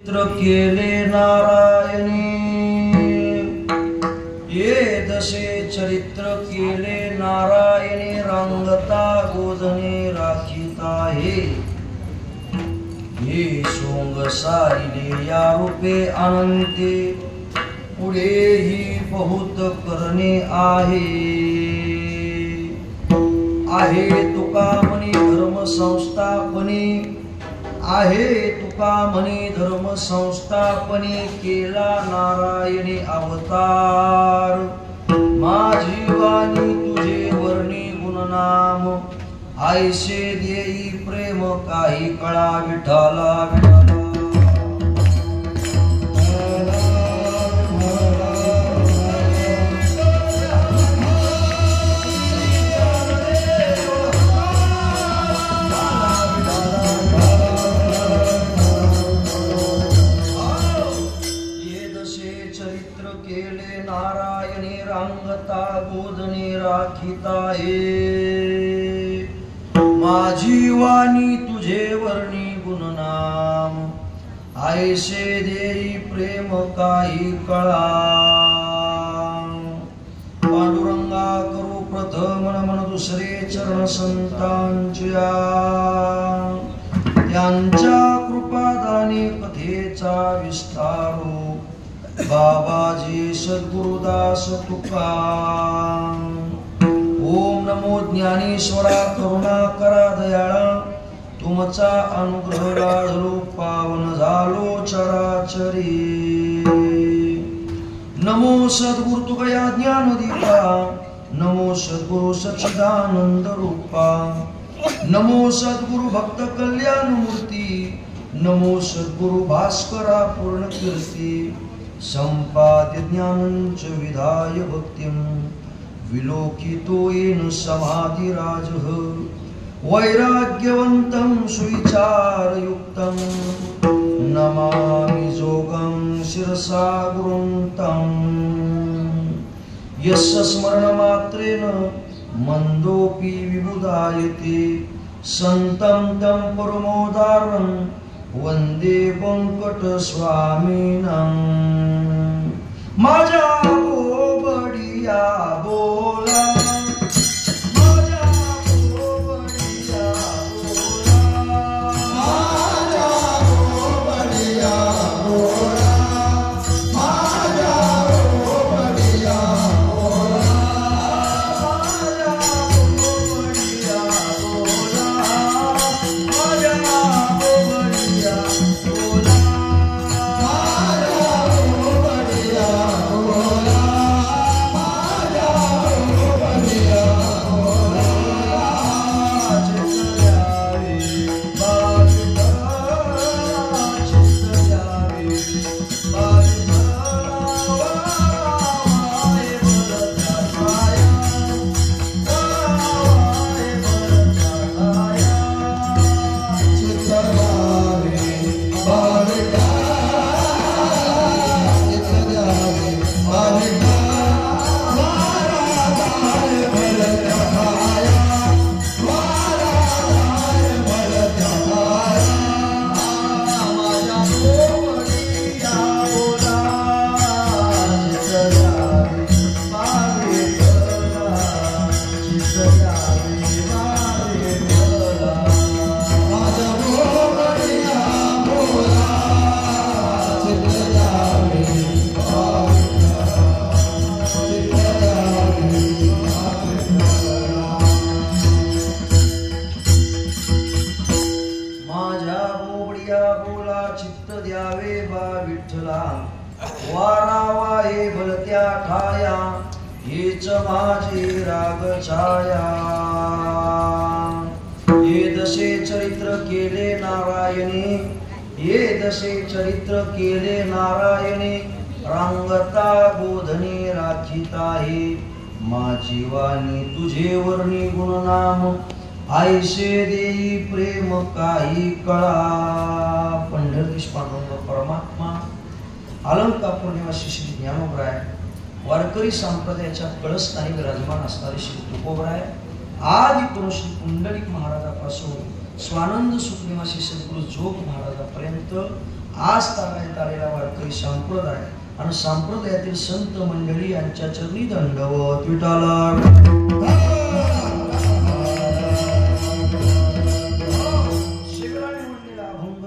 चित्र केले नारायणी ये दशे चरित्र केले नारायणी रंगता गोधने राखिता हे सोंग सारिले या रूपे अनंते पुढे ही बहुत करणे आहे तुका मनी धर्म संस्थापनी आहे तुका मनी धर्म संस्थापनी केला नारायणी अवतार माझी वाणी तुझे वर्णी गुणनाम आयशे देई प्रेम काही कळा विठाला विठाला नारायणी रंगता गोधने राखिता माझी वाणी तुझे वर्णी गुणनाम आयशे देई प्रेम काही कळा पांडुरंगा करू प्रथम मन दुसरे चरण संतांच्या त्यांच्या कृपादानी कथेचा विस्तारो बाबाजी सद्गुरुदास तुका ओम नमो ज्ञानेश्वरा करुणाकरा दयाळा तुमचा अनुग्रह लाडलो पावन झालो चराचरी नमो सद्गुरु तुकया ज्ञानदीपा नमो सद्गुरु सच्चिदानंद रूपा नमो सद्गुरु भक्त कल्याण मूर्ती नमो सद्गुरु भास्करा पूर्ण कीर्ती संपाद्य ज्ञानंच विधाय भक्तिं विलोकितो येन समाधिराजः वैराग्यवन्तं सुविचारयुक्तं नमामि जोगं शिरसा गुरुं तं यस्य स्मरणमात्रेण मन्दोऽपि विबुधायते सन्तं तं परमोदारं वंदे पंकट स्वामीनं माझ्या बोबडिया बोला माझ्या बोबडिया बोला माझ्या बोबडिया बोला माझ्या बोबडिया बोला माझ्या बोबडिया बोला माझ्या चरित्र केले नारायणी रंगता गोधने राखिता माझी वाणी तुझे वर्णी गुणनाम आयशे देई प्रेम काही कळा पंढरदेश पांडुरंग परमात्मा अलंकापूर पौर्णिमाशी श्री ज्ञानोबराय वारकरी संप्रदायाच्या कळस्थानी विराजमान असणारे श्री तुकोबराय आदि करून श्री पुंडलिक महाराजापासून स्वानंद सुखनिवासी सद्गुरु जोग महाराजापर्यंत आज तारण्यात आलेला वारकरी संप्रदाय आणि संप्रदायातील संत मंडळी यांच्या चरणी दंडवत. विठ्ठला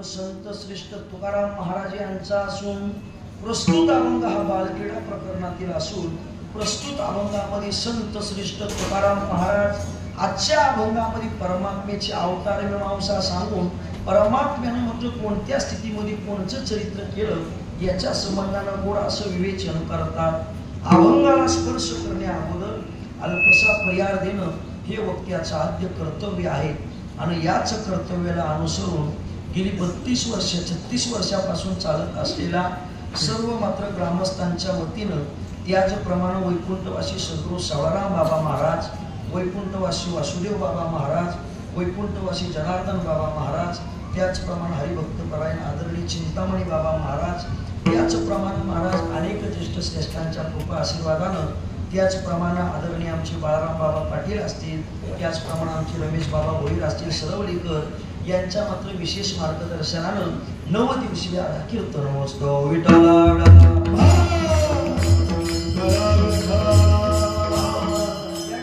संत श्रेष्ठ तुकाराम महाराज यांचा असून प्रस्तुत अभंग हा बालक्रीडा प्रकरणातील असून प्रस्तुत अभंगामध्ये संत श्रेष्ठ तुकाराम महाराज आजच्या अभंगामध्ये परमात्म्याची अवतार मीमांसा सांगून परमात्म्याने मात्र कोणत्या स्थितीमध्ये कोणचं चरित्र केलं याच्या संबंधानं गोड असं विवेचन करतात. अभंगाला स्पर्श करण्या अगोदर अल्पसा पर्याय देणं हे वक्त्याचं आद्य कर्तव्य आहे आणि याच कर्तव्याला अनुसरून गेली 32 वर्ष 36 वर्षापासून चालत असलेला सर्व मात्र ग्रामस्थांच्या वतीनं त्याचप्रमाणे वैकुंठवासी सद्गुरू सावळाराम बाबा महाराज, वैकुंठवासी वासुदेव बाबा महाराज, वैकुंठवासी जनार्दन बाबा महाराज, त्याचप्रमाणे हरिभक्तपरायण आदरणीय चिंतामणी बाबा महाराज, त्याचप्रमाणे महाराज अनेक ज्येष्ठ श्रेष्ठांच्या कृपा आशीर्वादानं, त्याचप्रमाणे आदरणीय आमचे बाळाराम बाबा पाटील असतील, त्याचप्रमाणे आमचे रमेश बाबा भोईर असतील, सरवलीकर यांच्या मात्र विशेष मार्गदर्शनानं 9 दिवसीय कीर्तनोत्सव या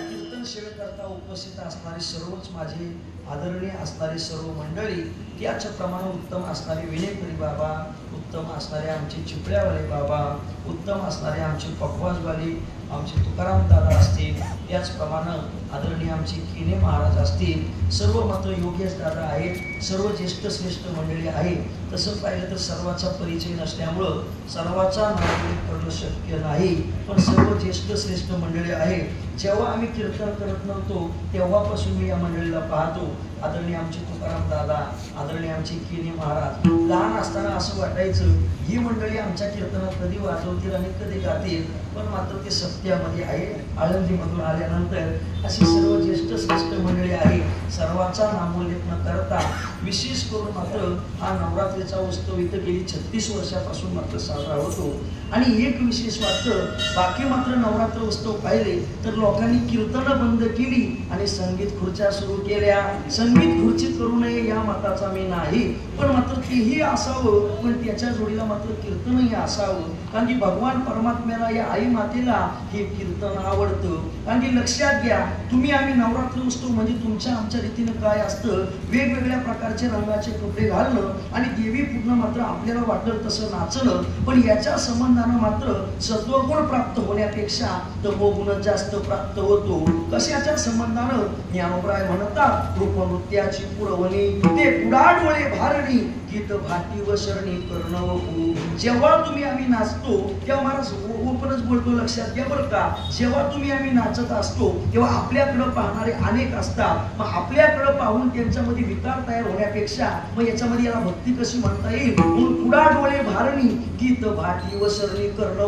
कीर्तन सेवेकरता उपस्थित असणारे सर्वच माझे आदरणीय असणारे सर्व मंडळी, त्याचप्रमाणे उत्तम असणारे विनेकरी बाबा, उत्तम असणारे आमचे चिपळ्यावाले बाबा, उत्तम असणारे आमचे पकवाजवाले आमचे तुकाराम दादा असतील, त्याचप्रमाणे आदरणीय आमचे किने महाराज असतील, सर्व मात्र योगेश दादा आहेत, सर्व ज्येष्ठ श्रेष्ठ मंडळी आहे. तसं पाहिलं तर सर्वाचा परिचय नसल्यामुळं सर्वाचा नाव करणं शक्य नाही, पण सर्व ज्येष्ठ श्रेष्ठ मंडळी आहे. जेव्हा आम्ही कीर्तन करत नव्हतो तेव्हापासून मी या मंडळीला पाहतो. आदरणीय आमचे तुकाराम दादा, आदरणीय आमचे किने महाराज, लहान असताना असं वाटायचं ही मंडळी आमच्या कीर्तनात कधी वाजवतील आणि कधी गातील, पण मात्र ते सत्यामध्ये आहे. आळंदीमधून आल्यानंतर अशी सर्व ज्येष्ठ श्रेष्ठ मंडळी आहे. सर्वांचा नामोल्लेख न करता विशेष करून मात्र हा नवरात्रीचा उत्सव इथं गेली 36 वर्षापासून मात्र साजरा होतो. आणि एक विशेष वाटतं, बाकी मात्र नवरात्र उत्सव पाहिले तर लोकांनी कीर्तनं बंद केली आणि संगीत खुर्च्या सुरू केल्या. संगीत खुर्ची करू नये या मताचा मी नाही, पण मात्र तेही असावं, पण त्याच्या जोडीला मात्र कीर्तनही असावं. कारण की भगवान परमात्म्याला या आई मातेला हे कीर्तन आवडतं. कारण की लक्षात घ्या, तुम्ही आम्ही नवरात्र उत्सव म्हणजे तुमच्या आमच्या रीतीनं काय असतं, वेगवेगळ्या प्रकारचे रंगाचे कपडे घालणं आणि देवी पूर्ण मात्र आपल्याला वाटलं तसं नाचणं, पण याच्या संबंधानं मात्र सत्वगुण प्राप्त होण्यापेक्षा तमोगुण जास्त प्राप्त होतो. कशाच्या संबंधानं ज्ञानोबराय म्हणतात, रूपनृत्याची पुरवणी ते पुढाडोळे भारणी गीत भाटी व शरणी करणं. जेव्हा तुम्ही आम्ही नाचतो तेव्हा महाराज ओपनच बोलतो, लक्षात घ्या बरं का, जेव्हा तुम्ही आम्ही नाचत असतो तेव्हा आपल्याकडं पाहणारे अनेक असतात. मग आपल्याकडं पाहून त्यांच्यामध्ये विकार तयार होण्यापेक्षा मग याच्यामध्ये याला भक्ती कशी म्हणता येईल, म्हणून पुढाडोळे भारणी गीत भाटी व शरणी करणं.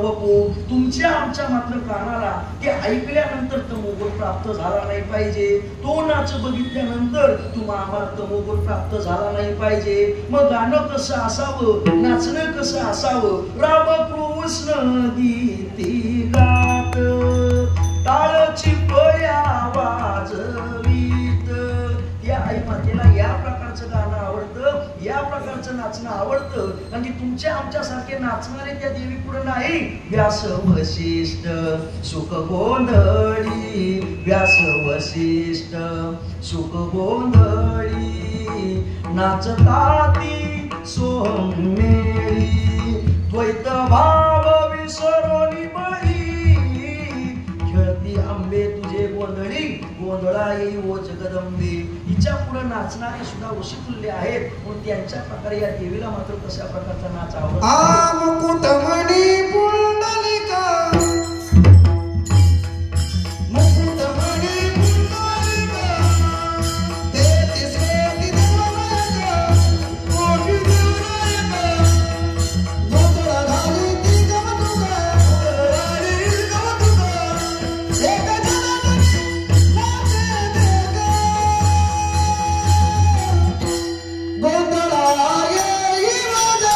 तुमच्या आमच्या मात्र कानाला ते ऐकल्यानंतर तमोगुण प्राप्त झाला नाही पाहिजे. तो नाच बघितल्यानंतर तुम्हाला तमोगुण प्राप्त झाला नाही पाहिजे. मग गाणं कसं असावं, नाचणं कसं असावं, रामकृष्ण गीती गात टाळची पया वाजवीत. या आई मातेला या प्रकारचं गाणं आवडतं, या प्रकारचं नाचणं आवडतं. आणि तुमच्या आमच्यासारखे नाचणारे त्या देवी पुढे नाही. व्यास वशिष्ठ सुख गोंधळी, व्यास वशिष्ठ सुख गोंधळी नाचताती सोमेरी, द्वैत भाव विसरोनी बळी, खेळती आंबे तुझे गोंधळी, गोंधळा येई ओ जगदंबे. हिच्या पुढे नाचणारे सुद्धा ऋषितुल्य आहेत, पण त्यांच्या प्रकारे या देवीला मात्र कशा प्रकारचा नाच आवडतो. मुकुटमणी पुंडलिका, गोंधळा येई माझ्या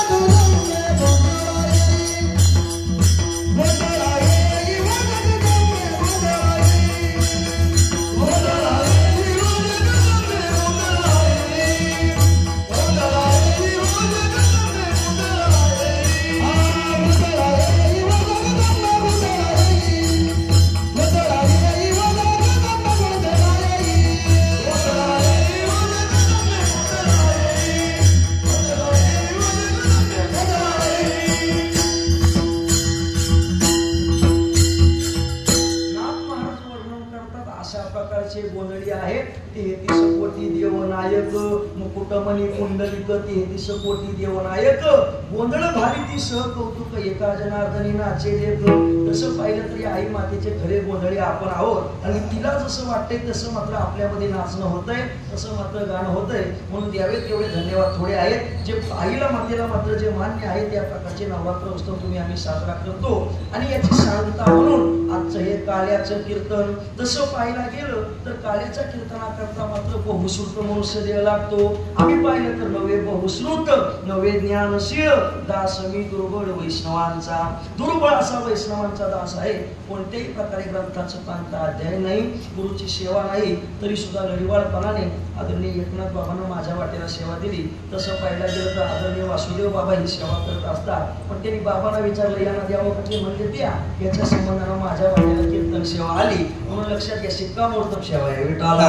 तेहतीस कोटी देवनायक मुकुटमणी पुंडलिक तेहतीस कोटी देवनायक गोंधळ भारी ती सह कौतुक एका जनार्दनी नाचे देव. तसं पाहिलं तरी आई मातेचे खरे गोंधळी आपण आहोत आणि तिला जसं वाटतंय तसं मात्र आपल्यामध्ये नाचणं होतंय, तसं मात्र गाणं होतंय. म्हणून द्यावेत तेवढे धन्यवाद थोडे आहेत. जे आईला मातेला मात्र जे मान्य आहे त्या प्रकारचे नवरात्र उत्सव तुम्ही आम्ही साजरा करतो आणि याची सांगता म्हणून आजचं हे काल्याचं कीर्तन. तसं पाहायला गेलं तर काल्याच्या कीर्तनाकरता मात्र बहुश्रुत मनुष्य द्यायला लागतो. आम्ही पाहिलं तर नवे बहुश्रुत नवे ज्ञानशील दास मी दुर्बळ वैष्णवांचा. दुर्बळ असा वैष्णवांचा दास आहे. कोणत्याही प्रकारे ग्रंथाचं पांता अध्याय नाही, गुरुची सेवा नाही, तरी सुद्धा लढीवाळपणाने आदरणीय एकनाथ बाबांना माझ्या वाटेला सेवा दिली. तसं पाहायला गेलं तर आदरणीय वासुदेव बाबा ही सेवा करत असतात. पण त्यांनी बाबांना विचारलं यांना द्यावं कधी म्हणजे द्या. याच्या संबंधानं माझ्या वाटेला कीर्तन सेवा आली. म्हणून लक्षात घ्या शिक्कामोर्तब सेवा आहे विठाला.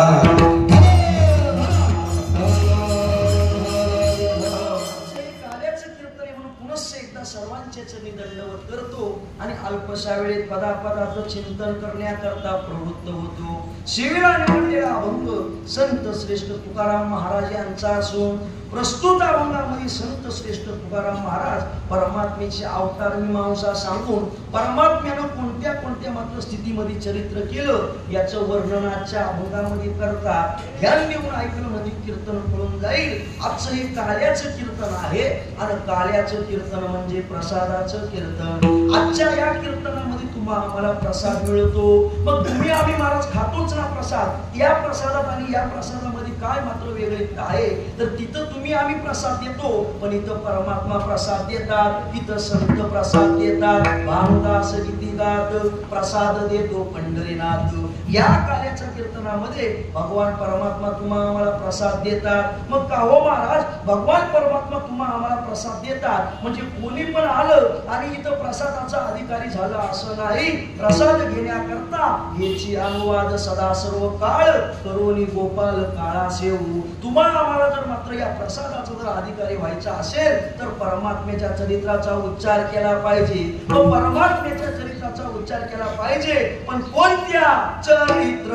सर्वांचे चरणी दंडवत करतो आणि अल्पशा वेळेत पदापदाचं चिंतन करण्याकरता प्रवृत्त होतो. शिवेला निवडलेला अभंग संत श्रेष्ठ तुकाराम महाराज यांचा असून प्रस्तुत अभंगामध्ये संत श्रेष्ठ तुकाराम महाराज परमात्म्याचे अवतार मीमांसा सांगून परमात्म्यानं कोणत्या कोणत्या मात्र स्थितीमध्ये चरित्र केलं याचं वर्णन आजच्या अभंगामध्ये करतात. ध्यान देऊन ऐकलं म्हणजे कीर्तन कळून जाईल. आजचं हे काल्याचं कीर्तन आहे आणि काल्याचं कीर्तन म्हणजे प्रसादाचं कीर्तन. आजच्या या कीर्तनामध्ये आम्हाला प्रसाद मिळतो. मग तुम्ही आम्ही महाराज खातोच ना प्रसाद. या प्रसादात आणि या प्रसादामध्ये काय मात्र वेगळे आहे तर तिथं तुम्ही आम्ही प्रसाद देतो पण इथं परमात्मा प्रसाद देतात, तिथं संत प्रसाद देतात. भानुदास गीतिगात प्रसाद देतो पंढरीनाथ. या काल्याच्या कीर्तनामध्ये भगवान परमात्मा तुम्हा आम्हाला प्रसाद देतात. मग का हो महाराज भगवान परमात्मा तुम्हा आम्हाला प्रसाद देतात म्हणजे कोणी पण आलं आणि इथं प्रसादाचा अधिकारी झाला असं नाही. प्रसाद घेण्याकरता याची अनुवाद सदा सर्व काळ करोनी गोपाल काळा सेवू. तुम्हाला आम्हाला जर मात्र या प्रसादाचा जर अधिकारी व्हायचा असेल तर परमात्म्याच्या चरित्राचा उच्चार केला पाहिजे. मग परमात्म्याच्या चरित्राचा उच्चार केला पाहिजे पण कोणत्या चरित्र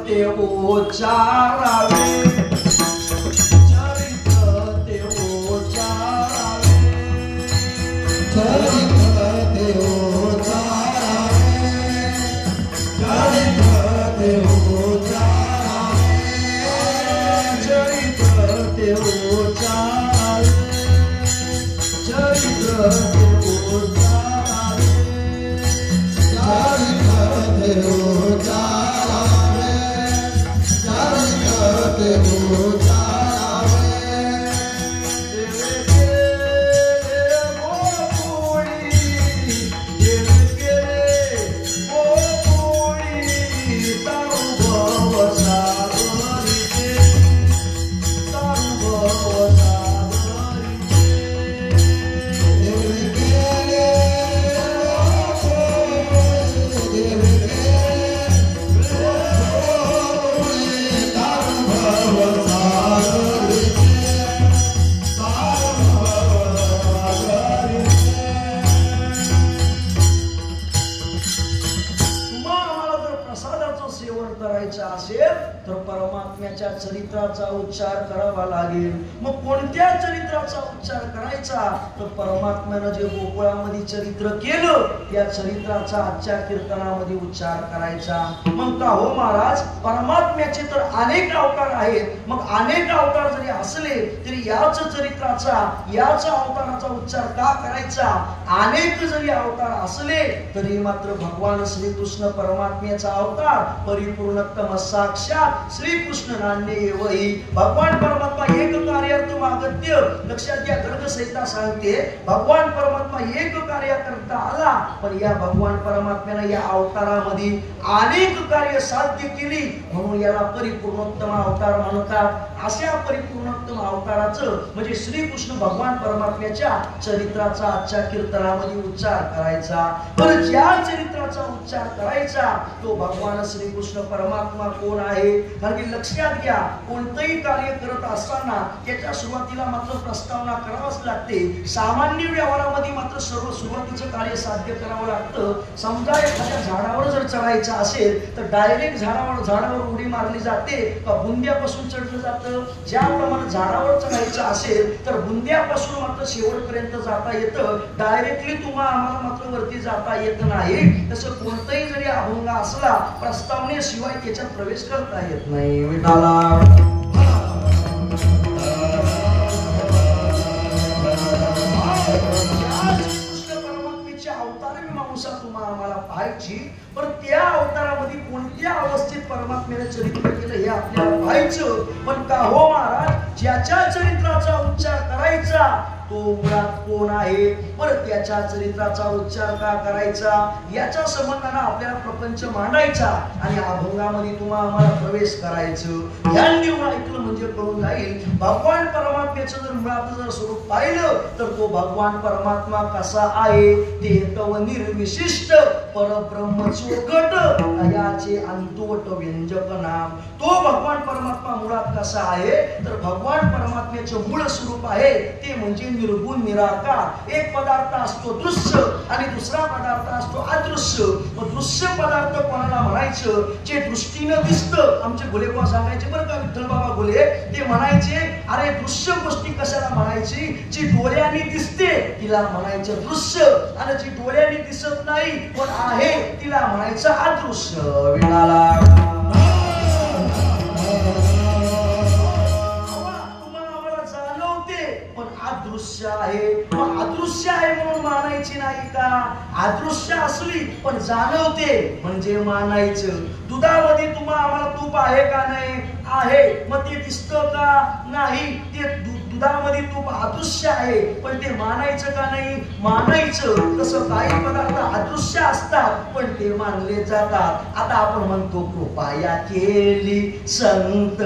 ते उच्चारावे. चरित्र ते उच्चारावे. चरित्र ते उच्चारावे. चरित्र ते उच्चारावे. चरित्र ते उच्चारावे. चरित्र ते उच्चारावे. चरित्र ते उच्चारावे. चरित्र ते उच्चारावे. परमात्म्याच्या चरित्राचा उच्चार करावा लागेल. मग कोणत्या चरित्राचा उच्चार करायचा तर परमात्म्यानं जे गोकुळामध्ये चरित्र केलं त्या चरित्राचा आजच्या कीर्तनामध्ये उच्चार करायचा. मग का हो महाराज परमात्म्याचे तर अनेक अवतार आहेत. मग अनेक अवतार जरी असले तरी याच चरित्राचा याच अवताराचा उच्चार का करायचा. अनेक जरी अवतार असले तरी मात्र भगवान श्रीकृष्ण परमात्म्याचा अवतार परिपूर्णतम साक्षात श्रीकृष्ण नान्य वही. भगवान परमात्मा एक कार्यार्थ मागत्य. लक्षात घ्या गर्ग संहिता सांगते भगवान परमात्मा एक कार्याकरता आला पण या भगवान परमात्म्याने या अवतारामध्ये अनेक कार्य साध्य केली म्हणून याला परिपूर्णोत्तम अवतार म्हणतात. अशा परिपूर्णोत्तम अवताराचं म्हणजे श्रीकृष्ण भगवान परमात्म्याच्या चरित्राचा आजच्या कीर्तनामध्ये उच्चार करायचा. पण ज्या चरित्राचा उच्चार करायचा तो भगवान श्रीकृष्ण परमात्मा कोण आहे. कारण की लक्षात घ्या कोणतंही कार्य करत असताना त्याच्या सुरुवातीला मात्र प्रस्तावना करावाच लागते. सामान्य व्यवहारामध्ये मात्र सर्व सुरुवातीचं कार्य साध्य करावं लागतं. समजा एखाद्या झाडावर जर चढायचं असेल तर डायरेक्ट झाडावर उडी मारली जाते का बुंद्यापासून चढलं जातं? ज्याप्रमाणे झाडावर चढायचं असेल तर बुंद्यापासून मात्र शेवटपर्यंत जाता येतं. डायरेक्टली आम्हाला मात्र वरती जाता येत नाही. तसं कोणताही जरी अभंग असला प्रस्तावनेशिवाय त्याच्यात प्रवेश करता येत नाही. विठाला परमात्म्याची अवतार मीमांसा आम्हाला पाहायची. पण त्या अवतारामध्ये कोणत्या अवस्थेत परमात्म्याने चरित्र केलं हे आपल्याला पाहायचं. पण का हो महाराज, ज्याच्या चरित्राचा उच्चार करायचा तो मुळात कोण आहे, पण त्याच्या चरित्राचा उच्चार का करायचा याच्या संबंधाने आपल्याला प्रपंच मांडायचा आणि अभंगामध्ये आम्हाला प्रवेश करायचं. ध्यान देऊन ऐकलं म्हणजे कळून जाईल. भगवान परमात्म्याचं जर मुळात जर स्वरूप पाहिलं तर तो भगवान परमात्मा कसा आहे ते तव निर्विशिष्ट परब्रह्म चोखट याचे अंतोट व्यंजक नाम. तो भगवान परमात्मा मुळात कसा आहे तर भगवान परमात्म्याचे मूळ स्वरूप आहे ते म्हणजे निर्गुण निराकार. एक पदार्थ असतो दृश्य आणि दुसरा पदार्थ असतो अदृश्य. मग दृश्य पदार्थ कोणाला म्हणायचं जे दृष्टीनं दिसतं. आमचे घोलेबा सांगायचे बरं का, विठ्ठल बाबा घोले, ते म्हणायचे अरे दृश्य गोष्टी कशाला म्हणायची, जी डोळ्यांनी दिसते तिला म्हणायचं दृश्य आणि जी डोळ्यांनी दिसत नाही पण आहे तिला म्हणायचं अदृश्य. विणाला अदृश्य आहे, पण अदृश्य आहे म्हणून मानायची नाही का? अदृश्य असली पण जाणवते म्हणजे मानायचं. दुधामध्ये आम्हाला तूप आहे का नाही? आहे. मग ते दिसतं का? नाही. ते दुधामध्ये तूप अदृश्य आहे पण ते मानायचं का नाही? मानायचं. तसं काही पदार्थ अदृश्य असतात पण ते मानले जातात. आता आपण म्हणतो कृपया केली संत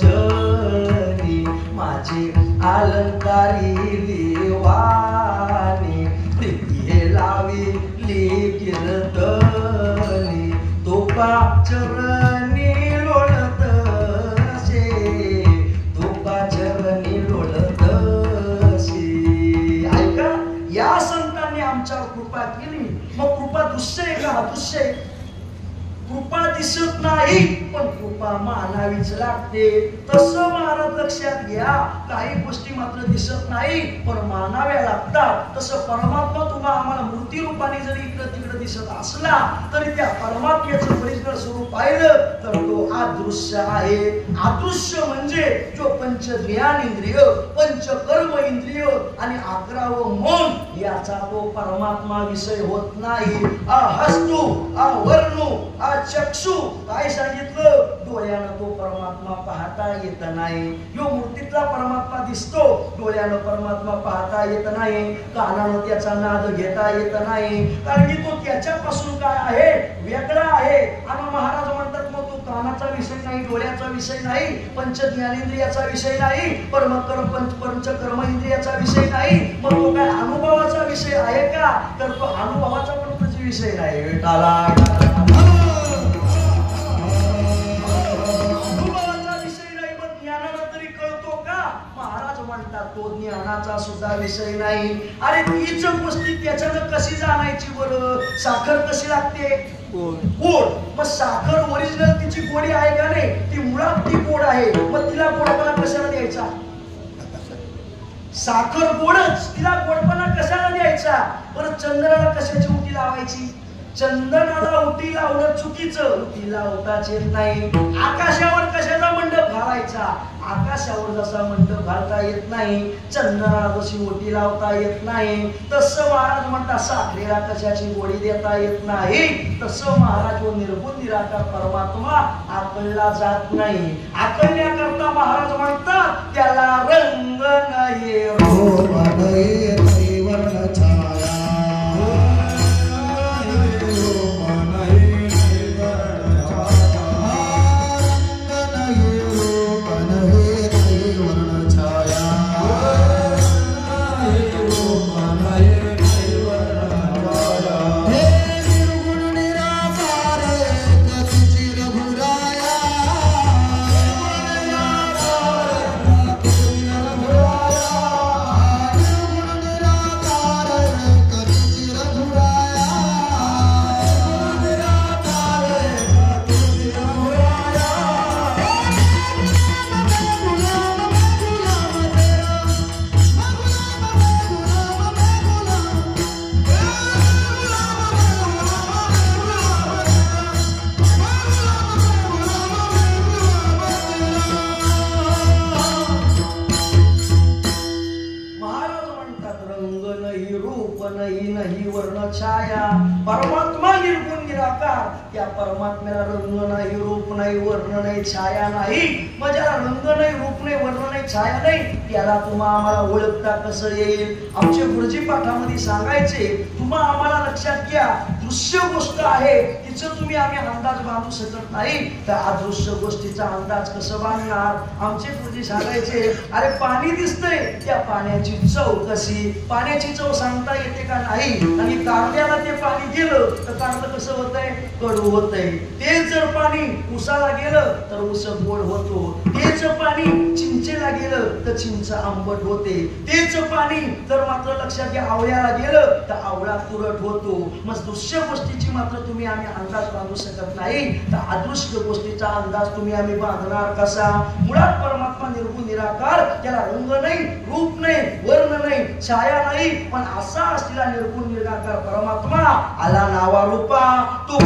जनी माझे अलंकारी वाणी प्रीती लाविली कीर्तनी तोपा चरणी लोळतसे तोपा चरणी लोळतसे. ऐका, या संतांनी आमच्यावर कृपा केली. मग कृपा दृश्य आहे का अदृश्य आहे? कृपा दिसत नाही पण कृपा मानावीच लागते. तसं महाराज लक्षात घ्या, काही गोष्टी मात्र दिसत नाही पण मानाव्या लागतात. तसं परमात्मा आम्हाला मूर्ती रूपाने जरी इकडं तिकडं दिसत असला तरी त्या परमात्म्याचं ओरिजिनल स्वरूप पाहिलं तर तो अदृश्य आहे. अदृश्य म्हणजे जो पंच ज्ञानेंद्रिय, पंच कर्म इंद्रिय आणि 11वं मन याचा तो परमात्मा विषय होत नाही. हस्तू वर्ण चक्षु काय सांगितलं? डोळ्यानं तो परमात्मा पाहता येत नाही. यो मूर्तीतला परमात्मा दिसतो, डोळ्यानं परमात्मा पाहता येत नाही. कानानं त्याचा नाद घेता येत नाही, कारण की तो त्याच्यापासून काय आहे? वेगळा आहे. आणि महाराज म्हणतात मग तो कानाचा विषय नाही, डोळ्याचा विषय नाही, पंच ज्ञानेंद्रियाचा विषय नाही, पंच कर्म इंद्रियाचा विषय नाही. मग तो काय अनुभवाचा विषय आहे का? तर तो अनुभवाचा पण विषय नाही. विठाला तो ज्ञानाचा सुद्धा विषय नाही. अरे तीच गोष्टी त्याच्यानं कशी जाणायची बरं? साखर कशी लागते? गोड. मग साखर ओरिजिनल तिची गोडी आहे का नाही? ती मुळात ती गोड आहे. मग तिला गोडपणा कशाला द्यायचा? साखर गोडच, तिला गोडपणा कशाला द्यायचा? परत चंद्राला कशाची उटी लावायची? चंदनाला उटी लावणं चुकीचं, उटी लावताच येत नाही. आकाशावर कशाचा मंडप घालायचा? आकाशावर जसा मंडप घालता येत नाही, चंदनाला जशी ओटी लावता येत नाही, तसं महाराज म्हणतात साखरेला कशाची गोडी देता येत नाही. तसं महाराज व निर्गुण निराकार परमात्मा आकळला जात नाही. आकळण्याकरता महाराज म्हणतात त्याला रंग नाही, रूप नाही, वर्ण छाया नाही नाही वर्ण छाया परमात्मा निर्गुण निराकार त्या परमात्म्याला रंग नाही रूप नाही वर्ण नाही छाया नाही मग ज्याला रंग नाही रूप नाही वर्ण नाही छाया नाही त्याला तुम्हा आम्हाला ओळखता कसं येईल आमचे गुरुजी पाठामध्ये सांगायचे तुम्हा आम्हाला लक्षात घ्या दृश्य गोष्ट आहे तिचं तुम्ही आम्ही अंदाज बांधू शकत नाही तर अदृश्य गोष्टीचा अंदाज कसं बांधणार आमचे गुरुजी सांगायचे अरे पाणी दिसतंय त्या पाण्याची चव कशी पाण्याची चव सांगता येते का नाही आणि कारल्याला ते पाणी गेलं तर कारलं कसं होतंय कडू होतंय तेच जर पाणी उसाला गेलं तर उस गोड होतो तेच पाणी चिंचेला गेलं तर चिंच आंबट होते तेच पाणी जर मात्र लक्षात घ्या आवळ्याला गेलं तर आवळा तुरट होतो मग दृश्य गोष्टीची मात्र तुम्ही आम्ही अंदाज बांधू शकत नाही तर अदृश्य गोष्टीचा अंदाज तुम्ही आम्ही बांधणार कसा मुळात परमात्मा निर्गुण निराकार त्याला रंग नाही रूप नाही वर्ण नाही छाया नाही पण असा असलेला निर्गुण निराकार परमात्मा आला नावा रूपा तो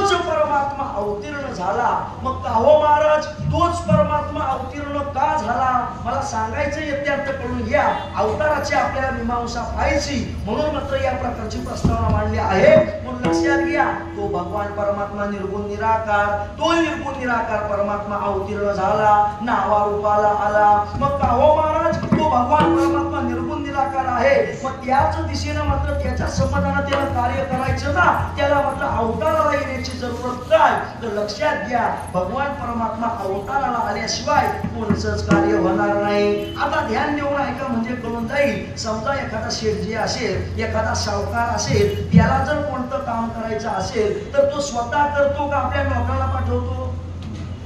तोच परमात्मा अवतीर्ण झाला मग का हो महाराज तोच परमात्मा अवतीर्ण का झाला मला सांगायचं यत्यार्थ करून घ्या अवताराची आपल्याला मीमांसा पाहायची म्हणून मात्र या प्रकारची प्रस्तावना मांडली आहे म्हणून लक्षात घ्या तो भगवान परमात्मा निर्गुण निराकार तो निर्गुण निराकार परमात्मा अवतीर्ण झाला नावा रूपाला आला मग का हो महाराज तो भगवान परमात्मा निर्गुण निराकार आहे मग त्याच दिशेनं मात्र त्याच्या समाधानात त्याला कार्य करायचं ना त्याला मात्र अवताराला येण्याची जरूरत काय तर लक्षात घ्या भगवान परमात्मा अवताराला आल्याशिवाय कोणचंच कार्य होणार नाही आता ध्यान देऊन ऐका म्हणजे कळून जाईल समजा एखादा शेठजी असेल एखादा सावकार असेल त्याला जर कोणतं काम करायचं असेल तर तो स्वतः करतो का आपल्या नोकराला पाठवतो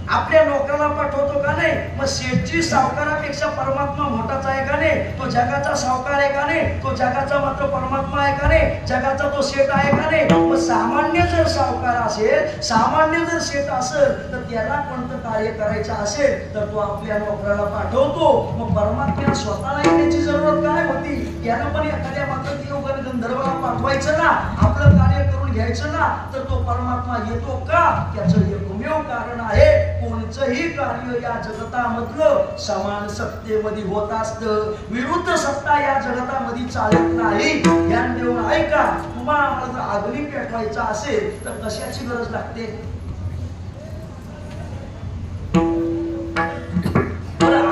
आपल्या नोकराला पाठवतो का नाही मग शेठजी सावकारापेक्षा परमात्मा मोठाच आहे का नाही तो जगाचा सावकार आहे का नाही तो जगाचा मात्र परमात्मा आहे का नाही जगाचा तो शेठ आहे का नाही मग सामान्य जर सावकार असेल सामान्य जर शेठ असेल तर त्याला कोणतं कार्य करायचं असेल तर तो आपल्या नोकराला पाठवतो मग परमात्म्याला स्वतःला येण्याची जरूरत काय होती त्याला पण एखाद्या मात्र देवगण गंधर्वाला पाठवायचं ना आपलं कार्य करून घ्यायचं ना तर तो परमात्मा येतो का त्याचं एकमेव कारण आहे कोणचंही कार्य या जगतामधलं समान सत्तेमध्ये होत असतं विरुद्ध सत्ता या जगतामध्ये चालत नाही ध्यान देऊन ऐका तुम्हाला आम्हाला जर अग्नी पेटवायचा असेल तर कशाची गरज लागते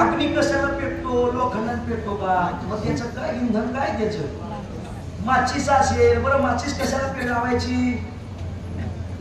अग्नी कशाला पेटतो लोखंडात पेटतो का मग त्याचं काय इंधन काय त्याचं माचीस असेल बरं माचीस कशाला पेटवायची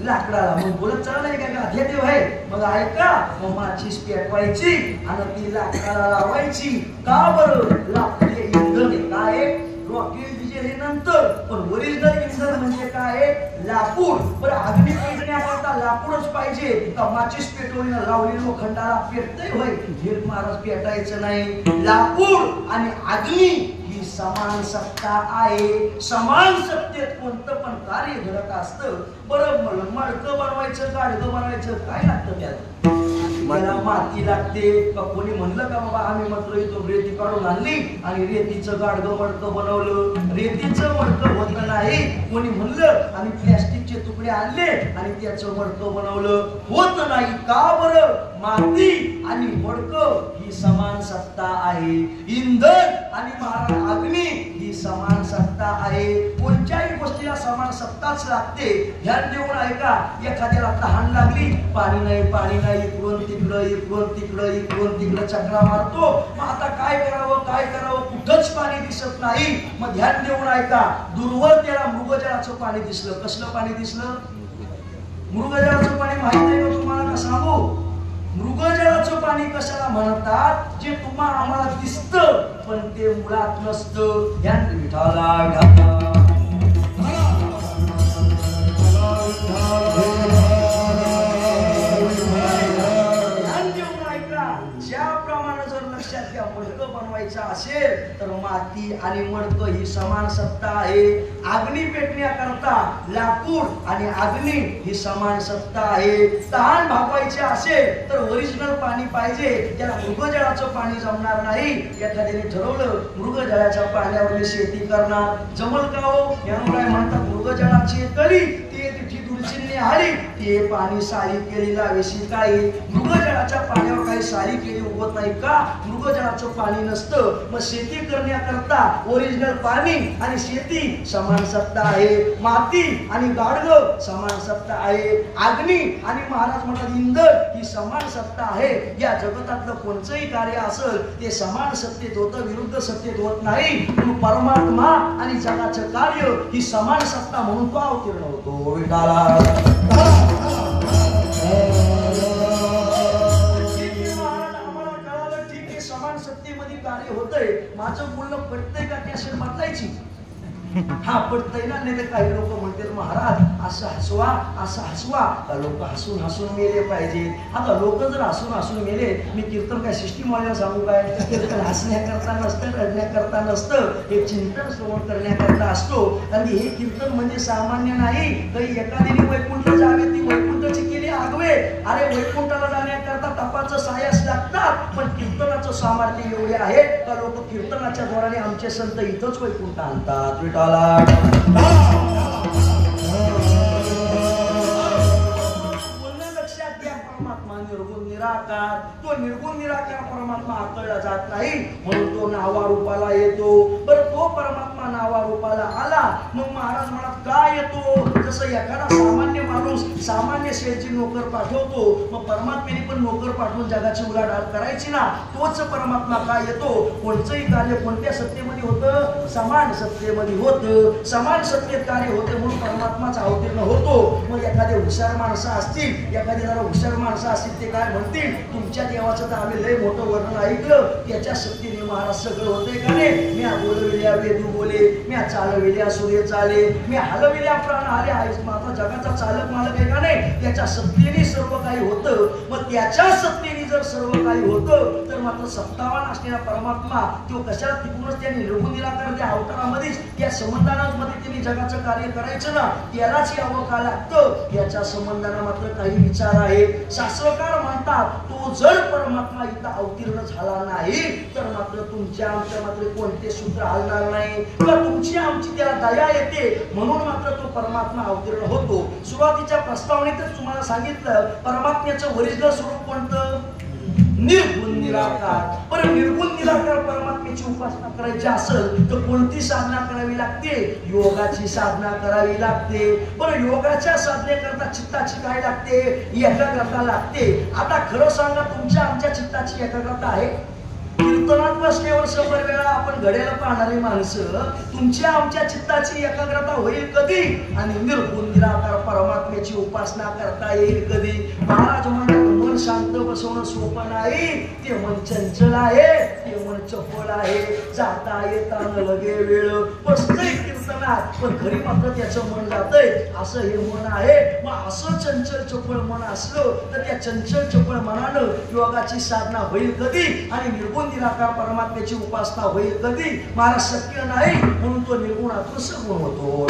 लाकडाला मग बोलत चालला नाही का अध्यादेव आहे मग ऐका मग माचीस पेटवायची आणि ती लाकडाला लावायची का बरं लाकडी इंधन काय रॉकेल डिझेल हे नंतर पण ओरिजिनल इंधन म्हणजे काय लाकूड बरं अग्नी पेटण्याकरता लाकूडच पाहिजे का माचीस पेटवली लावली लोखंडाला पेटतंय होय झेल महाराज पेटायचं नाही लाकूड आणि अग्नी ही समान सत्ता आहे समान सत्तेत कोणतं पण कार्य घडत असतं बरं मडकं बनवायचं गाडगं बनवायचं काय लागतं त्यात मला माती लागते का कोणी म्हणलं का बाबा आम्ही मात्र इथून रेती काढून आणली आणि रेतीचं गाडगं मडकं बनवलं रेतीचं मडकं होत नाही कोणी म्हणलं आणि प्लॅस्टिकचे तुकडे आणले आणि त्याचं मडकं बनवलं होत नाही का बरं माती आणि मडकं ही समान सत्ता आहे इंधन आणि अग्नी ही समान सत्ता आहे कोणत्याही गोष्टीला समान सत्ताच लागते ध्यान देऊन ऐका एखाद्याला तहान लागली पाणी नाही इकडून तिकडं चक्रा मारतो मग आता काय करावं कुठंच पाणी दिसत नाही मग ध्यान देऊन ऐका दूरवर त्याला मृगजळाचं पाणी दिसलं कसलं पाणी दिसलं मृगजळाचं पाणी माहित आहे का तुम्हाला का सांगू मृगजळाचं पाणी कशाला म्हणतात जे तुम्हा आम्हाला दिसतं पण ते मुळात नसतं. या विठाला ज्याप्रमाणे जर लक्षात घ्या मडकं बनवायचं असेल तर माती आणि मडकं ही समान सत्ता आहे. अग्नी पेटण्याकरता लाकूड आणि अग्नी ही समान सत्ता आहे. तहान भागवायचे असेल तर ओरिजिनल पाणी पाहिजे. त्याला मृगजळाचं पाणी जमणार नाही. एखाद्याने ठरवलं मृगजळाच्या पाण्यावर मी शेती करणार, जमल का हो? यानं काय म्हणतात मृगजळाची तरी ते तिथे दुर्चिन्ने आली ते पाणी सारी केली लावेशी काही. मृगजळाच्या पाण्यावर काही सारी केली उगवत नाही का? मृगजळाचं पाणी नसतं. मग शेती करण्याकरता ओरिजिनल पाणी आणि शेती समान सत्ता आहे. माती आणि गाडगं समान सत्ता आहे. अग्नी आणि महाराज म्हणतात इंधन ही समान सत्ता आहे. या जगतातलं कोणचंही कार्य असेल ते समान सत्तेत होतं, विरुद्ध सत्तेत होत नाही. म्हणून परमात्मा आणि जगाचं कार्य ही समान सत्ता म्हणून तो अवतीर्ण होतो. विठाला समान सत्तेमध्ये कार्य होतंय. माझं बोलणं पटतंय का त्या क्षण बदलायची? हा पटतंय ना. नाही तर काही लोक म्हणतात महाराज असं हसवा असं हसवा का लोक हसून हसून मेले पाहिजे. आता लोक जर हसून हसून मेले, मी कीर्तन काय सिस्टीम वाल्याला सांगू काय? कीर्तन हसण्याकरता नसतं, रडण्याकरता नसतं, हे चिंतन श्रवण करण्याकरता असतो. आणि हे कीर्तन म्हणजे सामान्य नाही. काही एखाद्याने वैकुंठ जावे ती वैकुंठाची केली आगवे. अरे वैकुंठाला जाण्याकरता तपाचं सायस लागतात, पण कीर्तनाचं सामर्थ्य एवढे आहे का लोक कीर्तनाच्या द्वाराने आमचे संत इथंच वैकुंठ आणतात. लक्षात घ्या परमात्मा निर्गुण निराकार. तो निर्गुण निराकार परमात्मा आकळला जात नाही म्हणून तो नावारूपाला येतो. बरं तो परमात्मा नावारूपाला आला मग महाराज म्हणत काय येतो? जसं एखादा सामान्य माणूस सामान्य शेठची नोकर पाठवतो, मग परमात्म्याने पण नोकर पाठवून जगाची उलाढाल करायची ना. तोच परमात्मा काय येतो? कोणचंही कार्य कोणत्या सत्तेमध्ये होतं? समान सत्तेमध्ये होतं. समान सत्तेत कार्य होते म्हणून परमात्माचा अवतीर्ण होतो. मग एखादे हुशार माणसं असतील, एखादे जरा हुशार माणसं असतील, ते काय म्हणतील तुमच्या देवाचं तर आम्ही लय मोठं वर्णन ऐकलं, त्याच्या शक्तीने महाराज सगळं होते का नाही? मी बोलविल्या वेदू बोले, मी चालविल्या सूर्य चाले, मी हलविल्या प्राण आले आहे. माझा जगाचा चालक मालक आहे का नाही? त्याच्या सत्तेने सर्व काही होतं. मग त्याच्या सत्तेने जर सर्व काही होतं तर मात्र सत्तावान असलेला परमात्मा तो कशाला तिकडूनच त्यांनी निर्गुण निराकार त्या अवतारामध्येच त्या संबंधांमध्ये त्यांनी जगाचं कार्य करायचं ना. त्यालाच यावं का लागतं? याच्या संबंधांना मात्र काही विचार आहे. शास्त्रकार म्हणतात तो जर परमात्मा इथं अवतीर्ण झाला नाही तर मात्र तुमच्या आमच्या मात्र कोणते सूत्र हलणार नाही किंवा तुमची आमची त्याला दया येते म्हणून मात्र तो परमात्मा अवतीर्ण होतो. सुरुवातीच्या प्रस्तावनेतच तुम्हाला सांगितलं परमात्म्याचं ओरिजिनल स्वरूप कोणतं? निर्गुण निराकार. पण निर्गुण निराकार परमात्म्याची उपासना करायची असेल तर कोणती साधना करावी लागते? योगाची साधना करावी लागते. पण योगाच्या साधनेकरता चित्ताची काय लागते? एकाग्रता लागते. आता खरं सांगा तुमच्या आमच्या चित्ताची एकाग्रता आहे? कीर्तनात बसल्यावर 100 वेळा आपण घड्याला पाहणारी माणसं तुमच्या आमच्या चित्ताची एकाग्रता होईल कधी? आणि निर्गुण निराकार परमात्म्याची उपासना करता येईल कधी? महाराज म्हणतात मन शांत बसवणं सोपं नाही. ते मन चंचल आहे, ते मन चपळ आहे. जाता येता न लगे वेळ बसतंय कीर्तनात पण घरी मात्र त्याचं मन जातंय. असं हे मन आहे. मग असं चंचल चपळ मन असलं तर त्या चंचल चपळ मनानं योगाची साधना होईल कधी? आणि निर्गुण निराकार परमात्म्याची उपासना होईल कधी? महाराज शक्य नाही म्हणून तो निर्गुणातून सगुण होतो.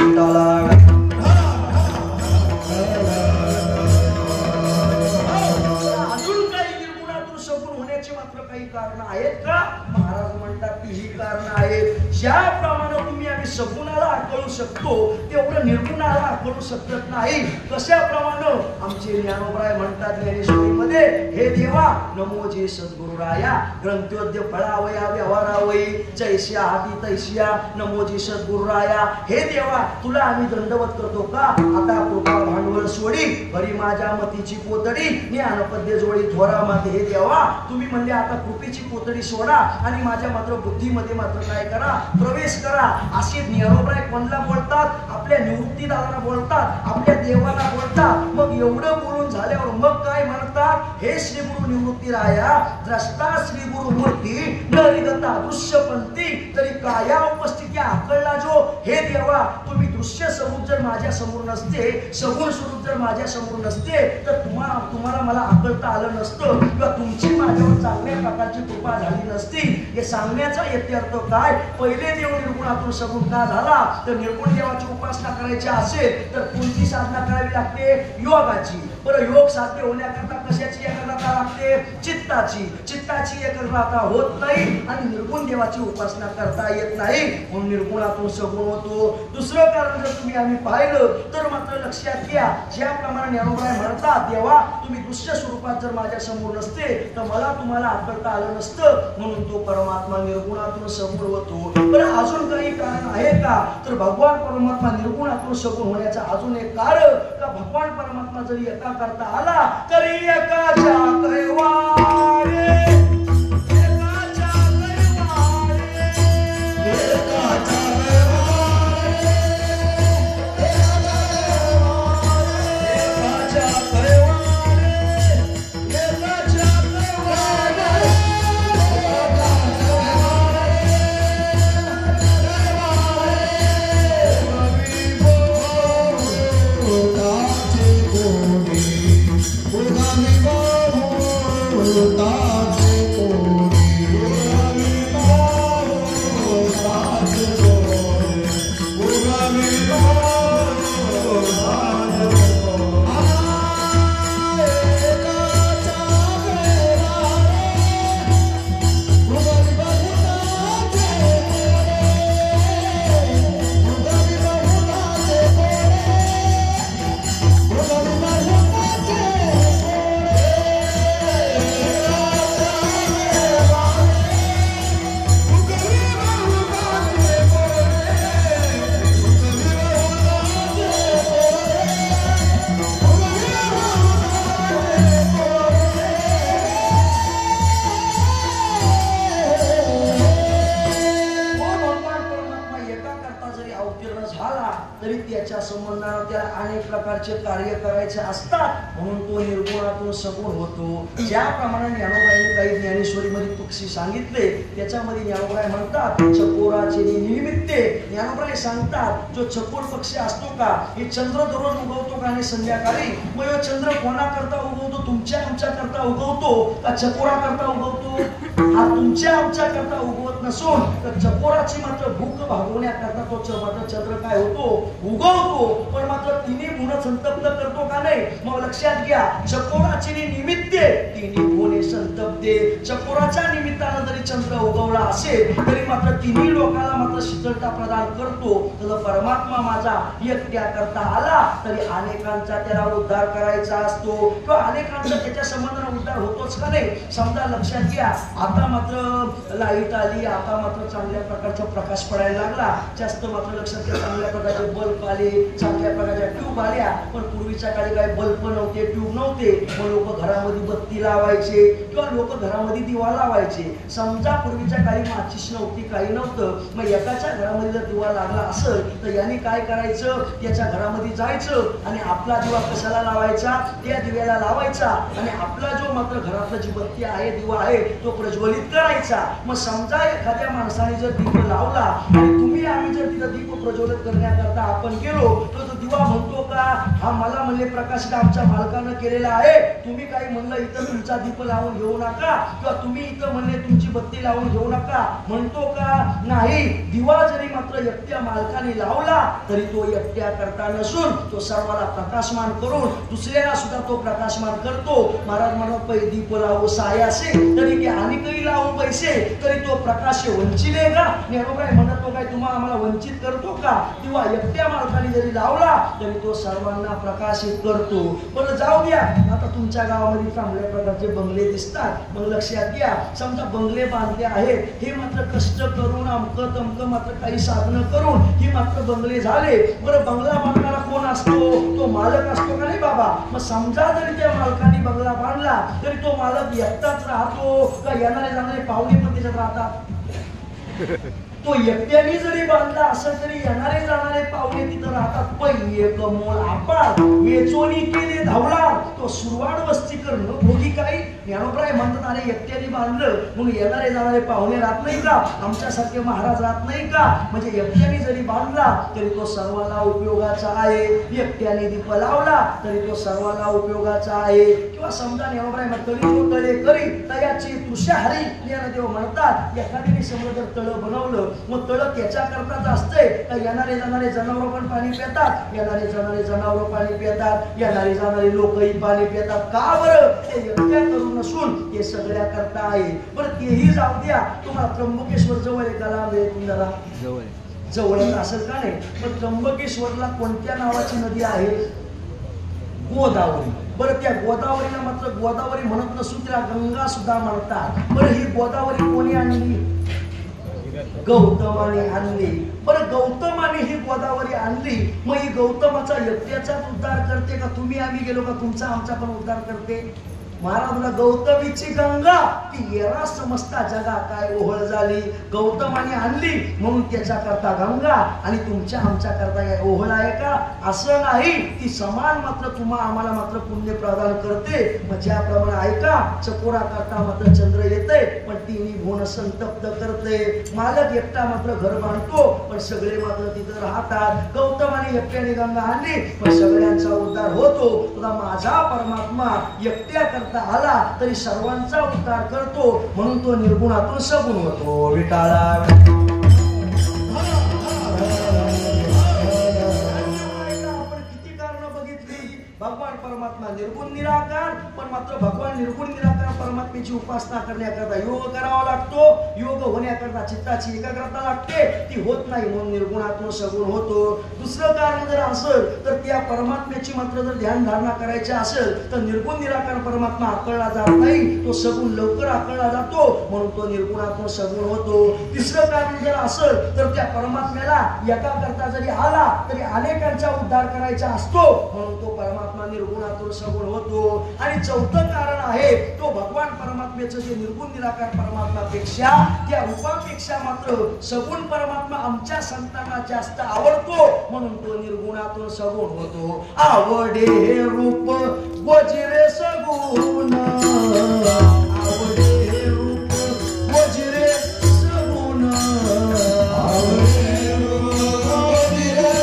अजून काही निर्गुणातून सगुण होण्याची मात्र काही कारण आहेत का? महाराज म्हणतात की ही कारण आहेत. ज्याप्रमाणे तुम्ही आम्ही सगुणाला आकळू शकतो तेवढं निर्गुणाला आकळू शकत नाही. कशाप्रमाणे? आमचे ज्ञानोबराय म्हणतात ज्ञानेश्वरीमध्ये, हे देवा नमोजी सद्गुरुराया ग्रंथोद्य फळावया व्यवहारावई जैस्या हाती तैस्या नमोजी सद्गुरुराया. हे देवा तुला आम्ही दंडवत करतो का? आता कृपा भांडवल सोडी हरी माझ्या मतीची पोतडी ज्ञानपद्य जोडी थोरा माते. हे देवा तुम्ही म्हणजे आता कृपेची पोतडी सोडा आणि माझ्या मात्र बुद्धीमध्ये मात्र काय करा? प्रवेश करा. असे ज्ञानोबराय कोणाला बोलतात? आपल्या निवृत्तीदाराला बोलतात, आपल्या देवाला बोलतात. मग एवढं बोलून झाल्यावर मग काय म्हणतात? म्हणतात हे श्री गुरु निवृत्ती राया द्रष्टा श्री गुरु मूर्ती नरिगता दृश्यपंथी तरी काया उपस्थिती आकळला जो हे देवा तुम्ही दृश्य स्वरूप जर माझ्या समोर नसते सगुण स्वरूप जर माझ्या समोर नसते तर तुम्हाला मला आकळता आलं नसतं किंवा तुमची माझ्यावर चांगल्या प्रकारची कृपा झाली नसती. हे सांगण्याचा अर्थ काय पहिले देव निर्गुणातून सगुण का झाला तर निर्गुण देवाची उपासना करायची असेल तर कोणती साधना करावी लागते योगाची. बरं योग साध्य होण्याकरता कशाची एकाग्रता लागते चित्ताची एकाग्रता होत नाही आणि निर्गुण देवाची उपासना करता येत नाही म्हणून निर्गुणातून सगुण होतो. दुसरं कारण जर तुम्ही आम्ही पाहिलं तर मात्र लक्षात घ्या ज्याप्रमाणे ज्ञानोबराय म्हणतात देवा तुम्ही दृश्य स्वरूपात जर माझ्या समोर नसते तर मला तुम्हाला आकळता आलं नसतं म्हणून तो परमात्मा निर्गुणातून सगुण होतो. बरं अजून काही कारण आहे का तर भगवान परमात्मा निर्गुणातून सगुण होण्याचं अजून एक कारण का भगवान परमात्मा जरी एका करता आला तरी एकाच्या कैवारे कार्य करायचे असतात म्हणून तो निर्गुणातून सगुण होतो. ज्याप्रमाणे ज्ञानोबाईने काही ज्ञानेश्वरीमध्ये पक्षी सांगितले त्याच्यामध्ये ज्ञानोबाई म्हणतात चकोराचे निमित्ते ज्ञानोबाई सांगतात जो चकोर पक्षी असतो का हे चंद्र दररोज उगवतो का आणि संध्याकाळी मग हे चंद्र कोणाकरता उगवतो तुमच्या आमच्या करता उगवतो का चकोरा करता उगवतो हा तुमच्या आमच्या करता उगवत नसून तर चकोराची मात्र भूक भागवण्याकरता तो मात्र चंद्र काय होतो उगवतो पण मात्र तिने गुण संतप्त करतो का नाही. मग लक्षात घ्या चकोराची निमित्ते तिने गुणे संतप्ते चकोराच्या निमित्तानं जरी चंद्र उगवला असेल तरी मात्र तिन्ही लोकांना मात्र शीतलता प्रदान करतो. तर परमात्मा माझा एकट्या करता आला तरी अनेकांचा त्याला उद्धार करायचा असतो किंवा अनेकांचा त्याच्या संबंधाने उद्धार होतोच का नाही. समजा लक्षात घ्या आता मात्र लाईट आली आता मात्र चांगल्या प्रकारचा प्रकाश पडायला लागला जास्त मात्र लक्षात घ्या चांगल्या प्रकारचे बल्ब आले चांगल्या प्रकारच्या ट्यूब आल्या पण पूर्वीच्या काळी काही बल्ब नव्हते ट्यूब नव्हते मग लोक घरामध्ये बत्ती लावायचे किंवा लोक घरामध्ये दिवा लावायचे. समजा पूर्वीच्या काळी माचीस नव्हती काही नव्हतं मग एकाच्या घरामध्ये जर दिवा लागला असेल तर यांनी काय करायचं त्याच्या घरामध्ये जायचं आणि आपला दिवा कशाला लावायचा त्या दिव्याला लावायचा आणि आपला जो मात्र घरातला जी बत्ती आहे दिवा आहे तो प्रज्वलित करायचा. मग समजा एखाद्या माणसाने जर दीप लावला आणि तुम्ही आम्ही जर तिथं दीप प्रज्वलित करण्याकरता आपण गेलो तर तो दिवा म्हणतो का हा मला म्हणले प्रकाश आमच्या मालकानं केलेला आहे तुम्ही काही म्हणलं इथं तुमचा दीप लावून घेऊ नका किंवा तुम्ही इथं म्हणले तुमची बत्ती लावून घेऊ नका म्हणतो का नाही. दिवा जरी मात्र एकट्या मालकाने लावला तरी तो एकट्या करता नसून तो सर्वाला प्रकाशमान करून दुसऱ्याला सुद्धा तो प्रकाशमान करतो. महाराज म्हणत पै दीप लावू सायासे तरी ते आणि काही लावू पैसे तरी तो प्रकाश वंचिले का ज्ञानोबाई म्हणत तो काय तुम्हाला आम्हाला वंचित करतो का. दिवा एकट्या मालकाने जरी लावला तरी तो सर्वांना प्रकाशित करतो. बरं जाऊ द्या आता तुमच्या गावामध्ये चांगल्या प्रकारचे बंगले दिसतात मग लक्षात घ्या समजा बंगले बांधले आहेत हे मात्र कष्ट करून अमकं तमकं मात्र काही साधनं करून ही मात्र बंगले झाले. बरं बंगला बांधणारा कोण असतो तो मालक असतो का नाही बाबा. मग समजा जरी त्या मालकाने बंगला बांधला तरी तो मालक एकटाच राहतो का येणारे जाणारे पाहुणे पण त्याच्यात राहतात तो एकट्याने जरी बांधला असं तरी येणारे जाणारे पाहुणे तिथं राहतात. पण एक मोल आपार वेचोनी केले धावला तो सुरवाड वस्ती करणं भोगी काही. ज्ञानोबराय म्हणतात अरे एकट्याने बांधलं मग येणारे जाणारे पाहुणे राहत नाही का, आमच्यासारखे महाराज राहत नाही का. म्हणजे एकट्याने जरी बांधला तरी तो सर्वांना उपयोगाचा आहे, एकट्याने दीप लावला तरी तो सर्वांना उपयोगाचा आहे. किंवा समजा ज्ञानोबराय तरी तो तळे करी तयाची तुषाहारी ज्ञानदेव म्हणतात. एखाद्याने समजा जर तळं बनवलं मग तळं त्याच्या करताच असते का येणारे जाणारे जनावर पण पाणी पितात, येणारे जाणारे जनावर पाणी पितात, येणारे जाणारे लोकही पाणी पितात. का बरं, ते एकट्या करून नसून हे सगळ्या करता आहे. बरं तेही जाऊ द्या, तुम्हाला त्र्यंबकेश्वर जवळ एकाला वेळ जरा जवळच असेल का नाही. पण त्र्यंबकेश्वरला कोणत्या नावाची नदी आहे, गोदावरी. बरं त्या गोदावरीला मात्र गोदावरी म्हणत नसून तिला गंगा सुद्धा म्हणतात. बरं ही गोदावरी कोणी आणली, गौतमाने आणली. बरं गौतमाने ही गोदावरी आणली, मग ही गौतमाचा एकट्याचाच उद्धार करते का तुम्ही आम्ही गेलो का तुमचा आमचा पण उद्धार करते. महाराजांना गौतमीची गंगा ती येरा समजता जगा काय ओहळ झाली. गौतमाने आणली म्हणून त्याच्या करता गंगा आणि तुमच्या आमच्या करता काय ओहळ आहे का, असं नाही. ती समान मात्र तुम्हा आम्हाला मात्र पुण्य प्रदान करते. मग ज्याप्रमाणे ऐका चकोरा करता मात्र चंद्र येते पण तिन्ही भुवन संतप्त करते. मालक एकटा मात्र घर बांधतो पण सगळे मात्र तिथं राहतात. गौतमाने एकट्याने गंगा आणली पण सगळ्यांचा उद्धार होतो. तुला माझा परमात्मा एकट्या आला तरी सर्वांचा उद्धार करतो म्हणून तो निर्गुणातून सगुण होतो. विटाळा भगवान परमात्मा निर्गुण निराकार, पण मात्र भगवान निर्गुण निराकार परमात्म्याची उपासना करण्याकरता योग करावा लागतो. योग होण्याकरता चित्ताची एकाग्रता लागते, ती होत नाही म्हणून निर्गुणात्म सगुण होतो. दुसरं कारण जर असेल तर त्या परमात्म्याची मात्र जर ध्यान धारणा करायची असेल तर निर्गुण निराकार परमात्मा आकळला जात नाही, तो सगुण लवकर आकळला जातो म्हणून तो निर्गुणात्म सगुण होतो. तिसरं कारण जर असेल तर त्या परमात्म्याला एका करता जरी आला तरी अनेकांचा उद्धार करायचा असतो म्हणून तो परमात्मा निर्गुणातून सगुण होतो. आणि चौथं कारण आहे तो भगवान परमात्म्याचं जे निर्गुण निराकार परमात्मापेक्षा त्या रूपापेक्षा मात्र सगुण परमात्मा आमच्या संतांना जास्त आवडतो म्हणून तो निर्गुणातून सगुण होतो. आवडे हे रूप वजिरे सगुण, आवडे हे रूप वजिरे सगुण, आवडे रूप वजिरे